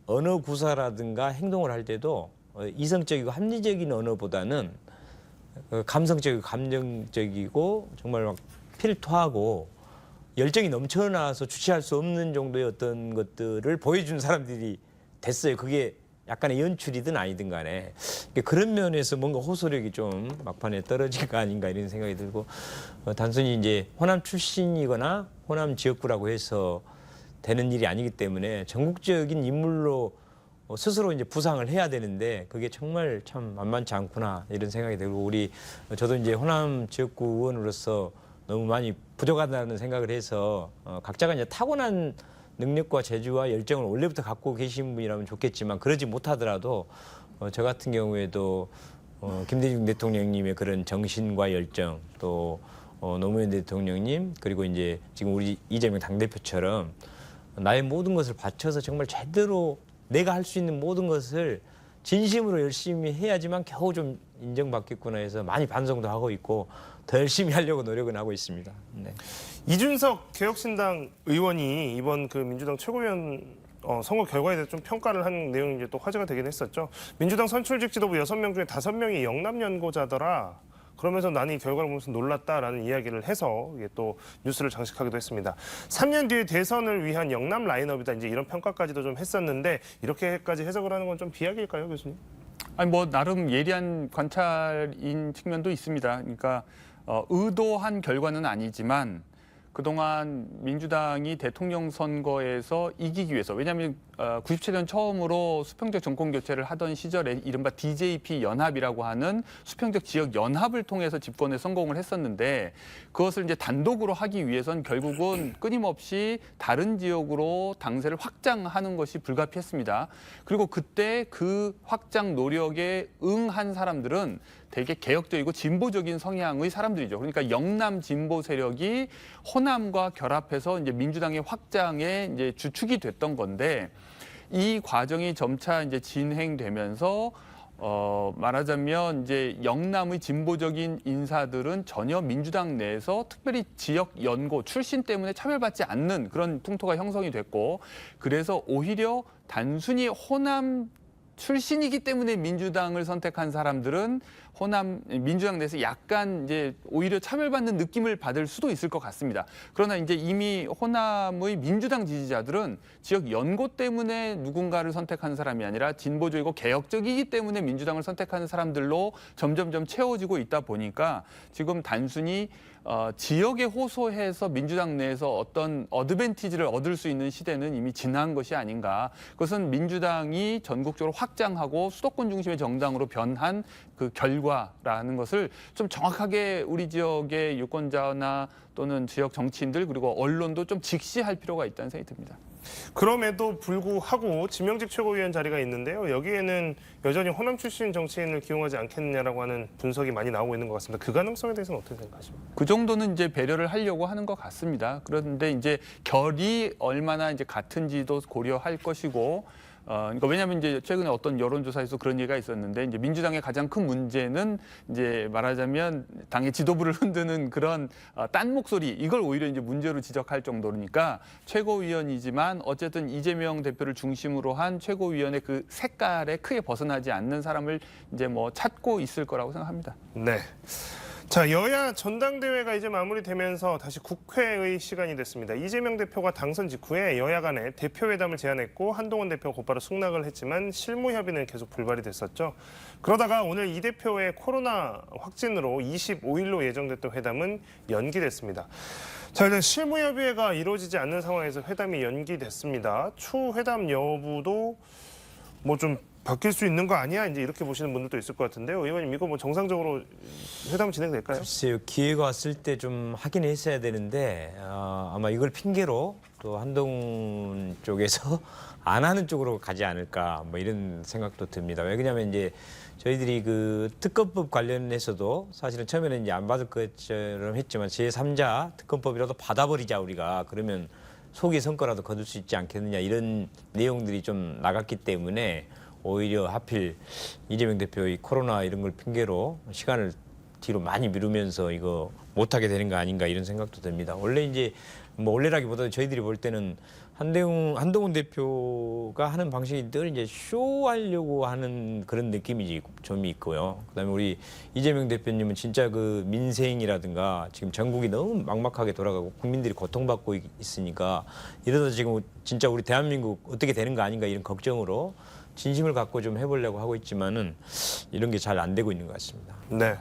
언어 구사라든가 행동을 할 때도 이성적이고 합리적인 언어보다는 감성적이고 감정적이고 정말 막 피를 토하고 열정이 넘쳐나서 주체할 수 없는 정도의 어떤 것들을 보여준 사람들이 됐어요. 그게 약간의 연출이든 아니든 간에 그런 면에서 뭔가 호소력이 좀 막판에 떨어진 거 아닌가 이런 생각이 들고, 단순히 이제 호남 출신이거나 호남 지역구라고 해서 되는 일이 아니기 때문에 전국적인 인물로 스스로 이제 부상을 해야 되는데 그게 정말 참 만만치 않구나 이런 생각이 들고, 저도 이제 호남 지역구 의원으로서 너무 많이 부족하다는 생각을 해서 각자가 이제 타고난 능력과 재주와 열정을 원래부터 갖고 계신 분이라면 좋겠지만 그러지 못하더라도 저 같은 경우에도 김대중 대통령님의 그런 정신과 열정, 또 노무현 대통령님, 그리고 이제 지금 우리 이재명 당대표처럼 나의 모든 것을 바쳐서 정말 제대로 내가 할 수 있는 모든 것을 진심으로 열심히 해야지만 겨우 좀 인정받겠구나 해서 많이 반성도 하고 있고 더 열심히 하려고 노력은 하고 있습니다. 네. 이준석 개혁신당 의원이 이번 그 민주당 최고위원 선거 결과에 대해서 좀 평가를 한 내용이 이제 또 화제가 되긴 했었죠. 민주당 선출직 지도부 6명 중에 5명이 영남 연고자더라. 그러면서 나는 이 결과를 보면서 놀랐다라는 이야기를 해서 이게 또 뉴스를 장식하기도 했습니다. 3년 뒤에 대선을 위한 영남 라인업이다. 이제 이런 평가까지도 좀 했었는데 이렇게까지 해석을 하는 건 좀 비약일까요, 교수님? 아니 뭐 나름 예리한 관찰인 측면도 있습니다. 그러니까 의도한 결과는 아니지만 그동안 민주당이 대통령 선거에서 이기기 위해서, 왜냐하면 97년 처음으로 수평적 정권 교체를 하던 시절에 이른바 DJP 연합이라고 하는 수평적 지역 연합을 통해서 집권에 성공을 했었는데, 그것을 이제 단독으로 하기 위해선 결국은 끊임없이 다른 지역으로 당세를 확장하는 것이 불가피했습니다. 그리고 그때 그 확장 노력에 응한 사람들은 되게 개혁적이고 진보적인 성향의 사람들이죠. 그러니까 영남 진보 세력이 호남과 결합해서 이제 민주당의 확장의 이제 주축이 됐던 건데, 이 과정이 점차 이제 진행되면서 말하자면 이제 영남의 진보적인 인사들은 전혀 민주당 내에서 특별히 지역 연고 출신 때문에 차별받지 않는 그런 풍토가 형성이 됐고, 그래서 오히려 단순히 호남 출신이기 때문에 민주당을 선택한 사람들은 호남 민주당 내에서 약간 이제 오히려 차별받는 느낌을 받을 수도 있을 것 같습니다. 그러나 이제 이미 호남의 민주당 지지자들은 지역 연고 때문에 누군가를 선택한 사람이 아니라 진보적이고 개혁적이기 때문에 민주당을 선택하는 사람들로 점점점 채워지고 있다 보니까 지금 단순히 지역에 호소해서 민주당 내에서 어떤 어드밴티지를 얻을 수 있는 시대는 이미 지난 것이 아닌가. 그것은 민주당이 전국적으로 확장하고 수도권 중심의 정당으로 변한 그 결과라는 것을 좀 정확하게 우리 지역의 유권자나 또는 지역 정치인들 그리고 언론도 좀 직시할 필요가 있다는 생각이 듭니다. 그럼에도 불구하고 지명직 최고위원 자리가 있는데요. 여기에는 여전히 호남 출신 정치인을 기용하지 않겠느냐라고 하는 분석이 많이 나오고 있는 것 같습니다. 그 가능성에 대해서는 어떻게 생각하십니까? 그 정도는 이제 배려를 하려고 하는 것 같습니다. 그런데 이제 결이 얼마나 이제 같은지도 고려할 것이고, 그러니까 왜냐하면 이제 최근에 어떤 여론조사에서 그런 얘기가 있었는데, 이제 민주당의 가장 큰 문제는 이제 말하자면 당의 지도부를 흔드는 그런 딴 목소리, 이걸 오히려 이제 문제로 지적할 정도니까 최고위원이지만 어쨌든 이재명 대표를 중심으로 한 최고위원의 그 색깔에 크게 벗어나지 않는 사람을 이제 뭐 찾고 있을 거라고 생각합니다. 네. 자, 여야 전당대회가 이제 마무리되면서 다시 국회의 시간이 됐습니다. 이재명 대표가 당선 직후에 여야 간에 대표회담을 제안했고 한동훈 대표가 곧바로 승낙을 했지만 실무 협의는 계속 불발이 됐었죠. 그러다가 오늘 이 대표의 코로나 확진으로 25일로 예정됐던 회담은 연기됐습니다. 자, 일단 실무 협의가 이루어지지 않는 상황에서 회담이 연기됐습니다. 추후 회담 여부도 뭐 좀 바뀔 수 있는 거 아니야? 이제 이렇게 보시는 분들도 있을 것 같은데요. 의원님, 이거 뭐 정상적으로 회담 진행될까요? 글쎄요, 기회가 왔을 때 좀 하긴 했어야 되는데 아마 이걸 핑계로 또 한동훈 쪽에서 안 하는 쪽으로 가지 않을까 뭐 이런 생각도 듭니다. 왜냐하면 이제 저희들이 그 특검법 관련해서도 사실은 처음에는 이제 안 받을 것처럼 했지만 제3자 특검법이라도 받아버리자 우리가, 그러면 속의 성과라도 거둘 수 있지 않겠느냐, 이런 내용들이 좀 나갔기 때문에 오히려 하필 이재명 대표의 코로나 이런 걸 핑계로 시간을 뒤로 많이 미루면서 이거 못하게 되는 거 아닌가 이런 생각도 듭니다. 원래 이제 뭐 원래라기보다 저희들이 볼 때는 한동훈 대표가 하는 방식이 늘 이제 쇼하려고 하는 그런 느낌이 좀 있고요. 그다음에 우리 이재명 대표님은 진짜 그 민생이라든가 지금 전국이 너무 막막하게 돌아가고 국민들이 고통받고 있으니까 이러다 지금 진짜 우리 대한민국 어떻게 되는 거 아닌가 이런 걱정으로 진심을 갖고 좀 해보려고 하고 있지만은 이런 게 잘 안 되고 있는 것 같습니다. 네,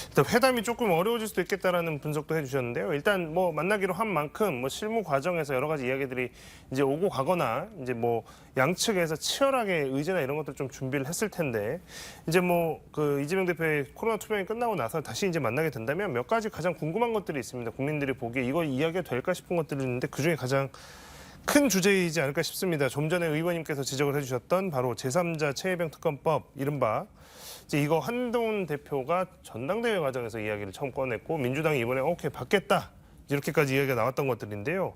일단 회담이 조금 어려워질 수도 있겠다라는 분석도 해주셨는데요. 일단 뭐 만나기로 한 만큼 뭐 실무 과정에서 여러 가지 이야기들이 이제 오고 가거나 이제 뭐 양측에서 치열하게 의제나 이런 것들 좀 준비를 했을 텐데, 이제 뭐 그 이재명 대표의 코로나 투병이 끝나고 나서 다시 이제 만나게 된다면 몇 가지 가장 궁금한 것들이 있습니다. 국민들이 보기에 이거 이야기가 될까 싶은 것들이 있는데 그 중에 가장 큰 주제이지 않을까 싶습니다. 좀 전에 의원님께서 지적을 해주셨던 바로 제3자 최혜병 특검법, 이른바 이제 이거 한동훈 대표가 전당대회 과정에서 이야기를 처음 꺼냈고 민주당이 이번에 오케이 받겠다 이렇게까지 이야기가 나왔던 것들인데요.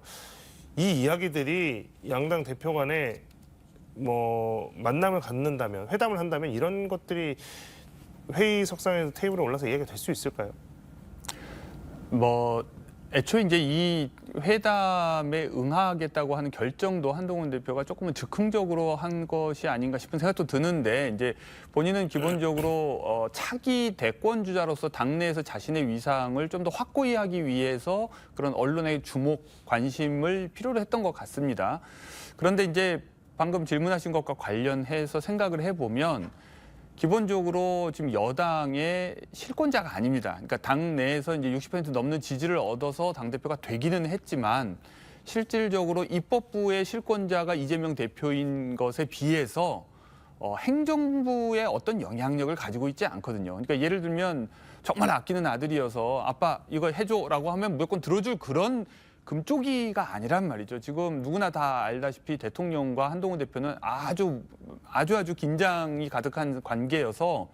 이 이야기들이 양당 대표 간에 뭐 만남을 갖는다면, 회담을 한다면 이런 것들이 회의석상에서 테이블에 올라서 이야기가 될 수 있을까요? 뭐 애초에 이제 이 회담에 응하겠다고 하는 결정도 한동훈 대표가 조금은 즉흥적으로 한 것이 아닌가 싶은 생각도 드는데, 이제 본인은 기본적으로 차기 대권 주자로서 당내에서 자신의 위상을 좀 더 확고히 하기 위해서 그런 언론의 주목, 관심을 필요로 했던 것 같습니다. 그런데 이제 방금 질문하신 것과 관련해서 생각을 해보면 기본적으로 지금 여당의 실권자가 아닙니다. 그러니까 당 내에서 이제 60% 넘는 지지를 얻어서 당대표가 되기는 했지만 실질적으로 입법부의 실권자가 이재명 대표인 것에 비해서 행정부의 어떤 영향력을 가지고 있지 않거든요. 그러니까 예를 들면 정말 아끼는 아들이어서 아빠 이거 해줘라고 하면 무조건 들어줄 그런 금쪽이가 아니란 말이죠. 지금 누구나 다 알다시피 대통령과 한동훈 대표는 아주 긴장이 가득한 관계여서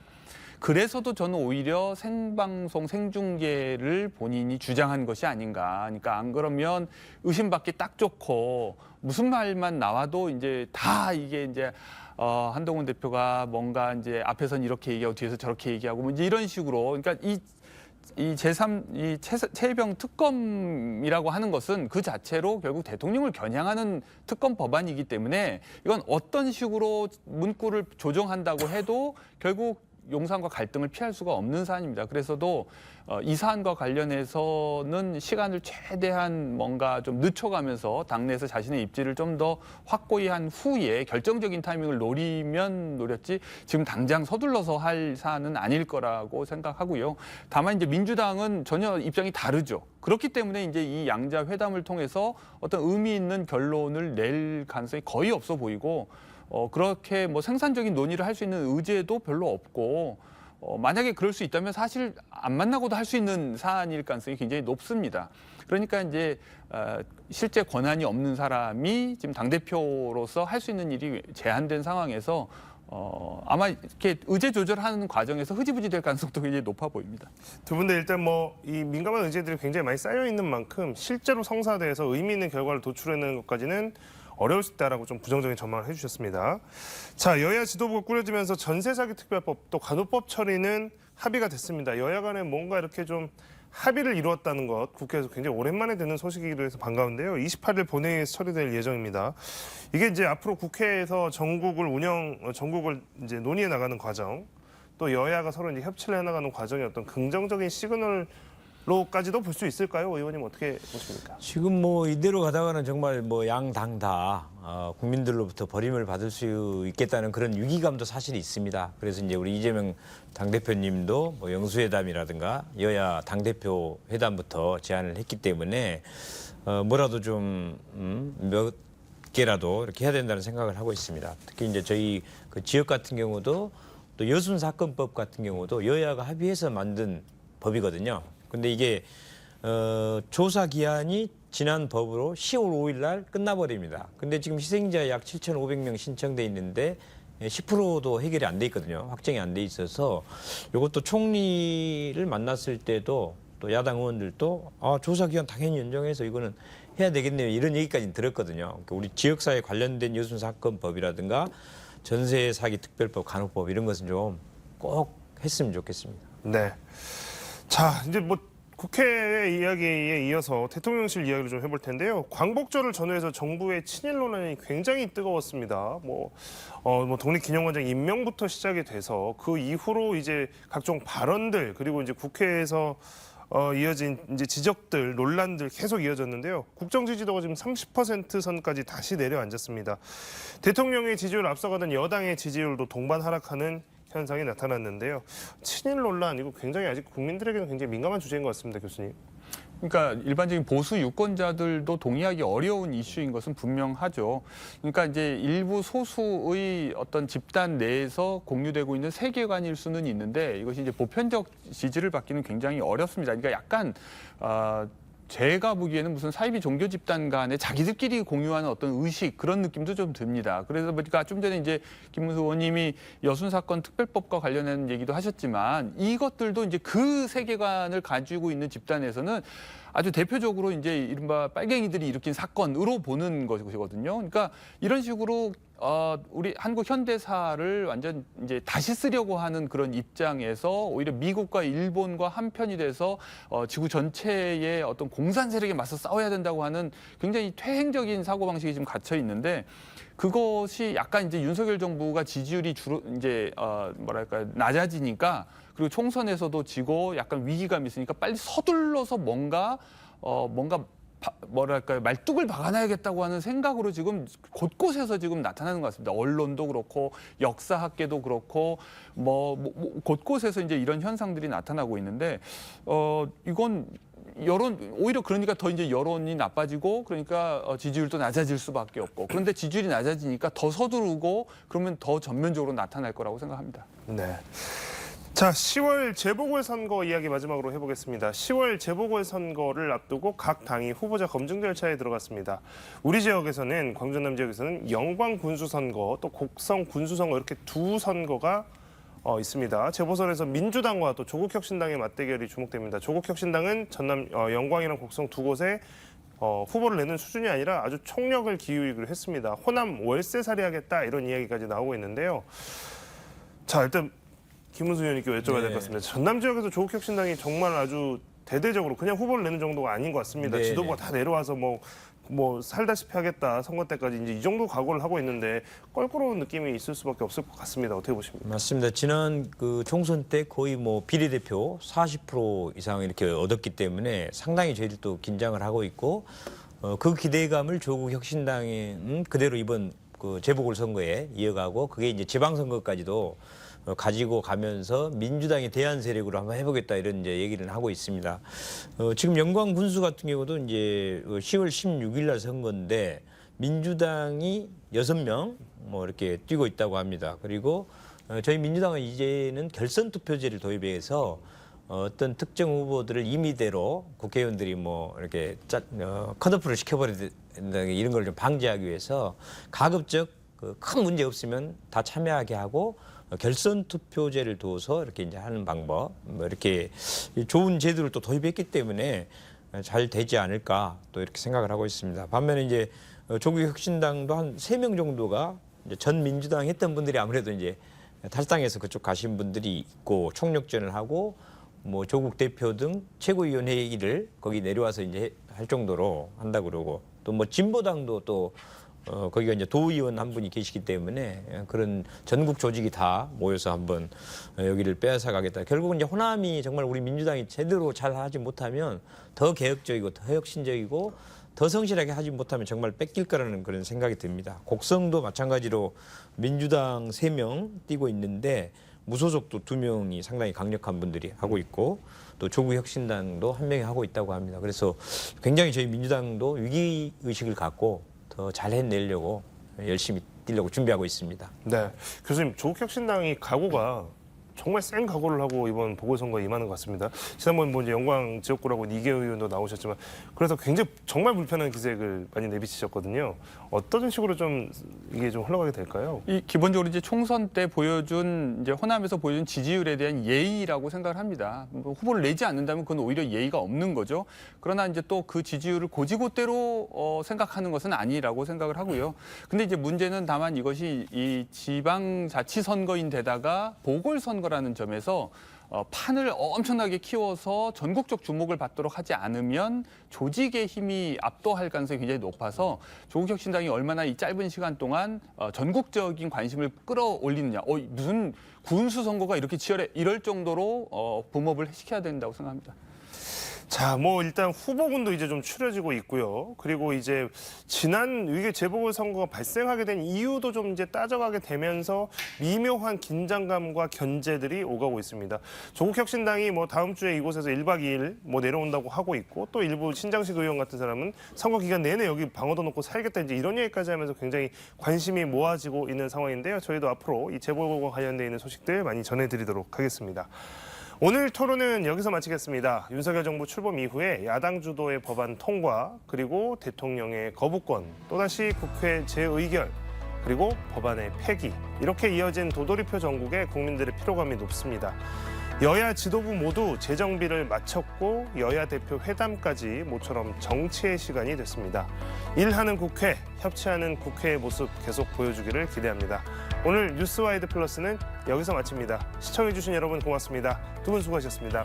그래서도 저는 오히려 생방송 생중계를 본인이 주장한 것이 아닌가. 그러니까 안 그러면 의심받기 딱 좋고 무슨 말만 나와도 이제 다 이게 이제 한동훈 대표가 뭔가 이제 앞에선 이렇게 얘기하고 뒤에서 저렇게 얘기하고 뭐 이제 이런 식으로 그러니까 이 최혜병 특검이라고 하는 것은 그 자체로 결국 대통령을 겨냥하는 특검 법안이기 때문에 이건 어떤 식으로 문구를 조정한다고 해도 결국 용산과 갈등을 피할 수가 없는 사안입니다. 그래서도 이 사안과 관련해서는 시간을 최대한 뭔가 좀 늦춰가면서 당내에서 자신의 입지를 좀 더 확고히 한 후에 결정적인 타이밍을 노리면 노렸지 지금 당장 서둘러서 할 사안은 아닐 거라고 생각하고요. 다만 이제 민주당은 전혀 입장이 다르죠. 그렇기 때문에 이제 이 양자 회담을 통해서 어떤 의미 있는 결론을 낼 가능성이 거의 없어 보이고 그렇게 뭐 생산적인 논의를 할 수 있는 의제도 별로 없고 만약에 그럴 수 있다면 사실 안 만나고도 할 수 있는 사안일 가능성이 굉장히 높습니다. 그러니까 이제 실제 권한이 없는 사람이 지금 당대표로서 할 수 있는 일이 제한된 상황에서 아마 이렇게 의제 조절하는 과정에서 흐지부지 될 가능성도 굉장히 높아 보입니다. 두 분도 일단 뭐 이 민감한 의제들이 굉장히 많이 쌓여 있는 만큼 실제로 성사돼서 의미 있는 결과를 도출해내는 것까지는 어려울 수 있다라고 좀 부정적인 전망을 해주셨습니다. 자, 여야 지도부가 꾸려지면서 전세 사기 특별법 또 간호법 처리는 합의가 됐습니다. 여야 간에 뭔가 이렇게 좀 합의를 이루었다는 것 국회에서 굉장히 오랜만에 듣는 소식이기도 해서 반가운데요. 28일 본회의에서 처리될 예정입니다. 이게 이제 앞으로 국회에서 전국을 이제 논의해 나가는 과정, 또 여야가 서로 이제 협치를 해나가는 과정의 어떤 긍정적인 시그널로까지도 볼 수 있을까요? 의원님 어떻게 보십니까? 지금 뭐 이대로 가다가는 정말 뭐 양당 다 국민들로부터 버림을 받을 수 있겠다는 그런 위기감도 사실 있습니다. 그래서 이제 우리 이재명 당대표님도 뭐 영수회담이라든가 여야 당대표 회담부터 제안을 했기 때문에 뭐라도 좀 몇 개라도 이렇게 해야 된다는 생각을 하고 있습니다. 특히 이제 저희 그 지역 같은 경우도 또 여순 사건법 같은 경우도 여야가 합의해서 만든 법이거든요. 근데 이게 조사 기한이 지난 법으로 10월 5일 날 끝나버립니다. 근데 지금 희생자 약 7,500명 신청돼 있는데 10%도 해결이 안 돼 있거든요. 확정이 안 돼 있어서 이것도 총리를 만났을 때도 또 야당 의원들도 조사 기한 당연히 연장해서 이거는 해야 되겠네요. 이런 얘기까지 들었거든요. 우리 지역사회 관련된 여순 사건법이라든가 전세 사기 특별법, 간호법 이런 것은 좀 꼭 했으면 좋겠습니다. 네. 자, 이제 뭐 국회의 이야기에 이어서 대통령실 이야기를 좀 해볼 텐데요. 광복절을 전후해서 정부의 친일 논란이 굉장히 뜨거웠습니다. 뭐 독립기념관장 임명부터 시작이 돼서 그 이후로 이제 각종 발언들 그리고 이제 국회에서 이어진 이제 지적들, 논란들 계속 이어졌는데요. 국정 지지도가 지금 30% 선까지 다시 내려앉았습니다. 대통령의 지지율 앞서가던 여당의 지지율도 동반 하락하는 현상이 나타났는데요. 친일 논란 이거 굉장히 아직 국민들에게는 굉장히 민감한 주제인 것 같습니다, 교수님. 그러니까 일반적인 보수 유권자들도 동의하기 어려운 이슈인 것은 분명하죠. 그러니까 이제 일부 소수의 어떤 집단 내에서 공유되고 있는 세계관일 수는 있는데 이것이 이제 보편적 지지를 받기는 굉장히 어렵습니다. 그러니까 약간 제가 보기에는 무슨 사이비 종교 집단 간에 자기들끼리 공유하는 어떤 의식 그런 느낌도 좀 듭니다. 그래서 보니까 좀 전에 이제 김문수 의원님이 여순 사건 특별법과 관련된 얘기도 하셨지만 이것들도 이제 그 세계관을 가지고 있는 집단에서는 아주 대표적으로 이제 이른바 빨갱이들이 일으킨 사건으로 보는 것이거든요. 그러니까 이런 식으로 우리 한국 현대사를 완전 이제 다시 쓰려고 하는 그런 입장에서 오히려 미국과 일본과 한편이 돼서 지구 전체의 어떤 공산 세력에 맞서 싸워야 된다고 하는 굉장히 퇴행적인 사고방식이 지금 갇혀 있는데 그것이 약간 이제 윤석열 정부가 지지율이 주로 이제 낮아지니까 그리고 총선에서도 지고 약간 위기감이 있으니까 빨리 서둘러서 뭔가 뭐랄까요, 말뚝을 박아놔야겠다고 하는 생각으로 지금 곳곳에서 지금 나타나는 것 같습니다. 언론도 그렇고 역사학계도 그렇고 뭐 곳곳에서 이제 이런 현상들이 나타나고 있는데 이건 오히려 그러니까 더 이제 여론이 나빠지고 그러니까 지지율도 낮아질 수밖에 없고, 그런데 지지율이 낮아지니까 더 서두르고 그러면 더 전면적으로 나타날 거라고 생각합니다. 네. 자, 10월 재보궐선거 이야기 마지막으로 해보겠습니다. 10월 재보궐선거를 앞두고 각 당이 후보자 검증 절차에 들어갔습니다. 우리 지역에서는, 광주 전남 지역에서는 영광 군수선거, 또 곡성 군수선거 이렇게 두 선거가 있습니다. 재보선에서 민주당과 또 조국혁신당의 맞대결이 주목됩니다. 조국혁신당은 전남 영광이랑 곡성 두 곳에 후보를 내는 수준이 아니라 아주 총력을 기울이기로 했습니다. 호남 월세살이하겠다 이런 이야기까지 나오고 있는데요. 자, 일단 김문수 의원님께 여쭤봐야 될 것 같습니다. 전남 지역에서 조국혁신당이 정말 아주 대대적으로 그냥 후보를 내는 정도가 아닌 것 같습니다. 네네. 지도부가 다 내려와서 뭐 살다시피 하겠다, 선거 때까지 이제 이 정도 각오를 하고 있는데 껄끄러운 느낌이 있을 수밖에 없을 것 같습니다. 어떻게 보십니까? 맞습니다. 지난 그 총선 때 거의 뭐 비례대표 40% 이상 이렇게 얻었기 때문에 상당히 저희들 또 긴장을 하고 있고, 그 기대감을 조국 혁신당은 그대로 이번 그 재보궐선거에 이어가고, 그게 이제 지방선거까지도 가지고 가면서 민주당의 대안 세력으로 한번 해보겠다 이런 이제 얘기를 하고 있습니다. 지금 영광 군수 같은 경우도 이제 10월 16일 날 선거인데 민주당이 6명 뭐 이렇게 뛰고 있다고 합니다. 그리고 저희 민주당은 이제는 결선 투표제를 도입해서 어떤 특정 후보들을 임의대로 국회의원들이 뭐 이렇게 컷오프를 시켜버린다 이런 걸 좀 방지하기 위해서 가급적 큰 문제 없으면 다 참여하게 하고 결선 투표제를 둬서 이렇게 이제 하는 방법, 뭐 이렇게 좋은 제도를 또 도입했기 때문에 잘 되지 않을까 또 이렇게 생각을 하고 있습니다. 반면에 이제 조국혁신당도 한 3명 정도가 이제 전 민주당 했던 분들이 아무래도 이제 탈당해서 그쪽 가신 분들이 있고, 총력전을 하고 뭐 조국 대표 등 최고위원 회의를 거기 내려와서 이제 할 정도로 한다고 그러고, 또 뭐 진보당도 또 거기가 이제 도의원 한 분이 계시기 때문에 그런 전국 조직이 다 모여서 한번 여기를 빼앗아 가겠다. 결국은 이제 호남이 정말 우리 민주당이 제대로 잘 하지 못하면 더 개혁적이고 더 혁신적이고 더 성실하게 하지 못하면 정말 뺏길 거라는 그런 생각이 듭니다. 곡성도 마찬가지로 민주당 3명 뛰고 있는데 무소속도 2명이 상당히 강력한 분들이 하고 있고, 또 조국혁신당도 1명이 하고 있다고 합니다. 그래서 굉장히 저희 민주당도 위기의식을 갖고 더 잘 해내려고 열심히 뛰려고 준비하고 있습니다. 네, 교수님, 조국혁신당이 각오가 정말 센 각오를 하고 이번 보궐선거에 임하는 것 같습니다. 지난번 뭐 이제 영광 지역구라고 이계호 의원도 나오셨지만, 그래서 굉장히 정말 불편한 기색을 많이 내비치셨거든요. 어떤 식으로 좀 이게 좀 흘러가게 될까요? 이 기본적으로 이제 총선 때 보여준, 이제 호남에서 보여준 지지율에 대한 예의라고 생각을 합니다. 뭐 후보를 내지 않는다면 그건 오히려 예의가 없는 거죠. 그러나 이제 또 그 지지율을 고지고대로 생각하는 것은 아니라고 생각을 하고요. 근데 이제 문제는 다만 이것이 이 지방자치선거인데다가 보궐선거라는 점에서 판을 엄청나게 키워서 전국적 주목을 받도록 하지 않으면 조직의 힘이 압도할 가능성이 굉장히 높아서 조국혁신당이 얼마나 이 짧은 시간 동안 전국적인 관심을 끌어올리느냐, 무슨 군수 선거가 이렇게 치열해, 이럴 정도로 붐업을 시켜야 된다고 생각합니다. 자, 뭐 일단 후보군도 이제 좀 추려지고 있고요. 그리고 이제 지난 위기 재보궐선거가 발생하게 된 이유도 좀 이제 따져가게 되면서 미묘한 긴장감과 견제들이 오가고 있습니다. 조국혁신당이 뭐 다음 주에 이곳에서 1박 2일 뭐 내려온다고 하고 있고, 또 일부 신장식 의원 같은 사람은 선거 기간 내내 여기 방어도 놓고 살겠다 이제 이런 얘기까지 하면서 굉장히 관심이 모아지고 있는 상황인데요. 저희도 앞으로 이 재보궐과 관련돼 있는 소식들 많이 전해드리도록 하겠습니다. 오늘 토론은 여기서 마치겠습니다. 윤석열 정부 출범 이후에 야당 주도의 법안 통과, 그리고 대통령의 거부권, 또다시 국회 재의결, 그리고 법안의 폐기, 이렇게 이어진 도돌이표 정국에 국민들의 피로감이 높습니다. 여야 지도부 모두 재정비를 마쳤고 여야 대표 회담까지 모처럼 정치의 시간이 됐습니다. 일하는 국회, 협치하는 국회의 모습 계속 보여주기를 기대합니다. 오늘 뉴스와이드 플러스는 여기서 마칩니다. 시청해주신 여러분 고맙습니다. 두 분 수고하셨습니다.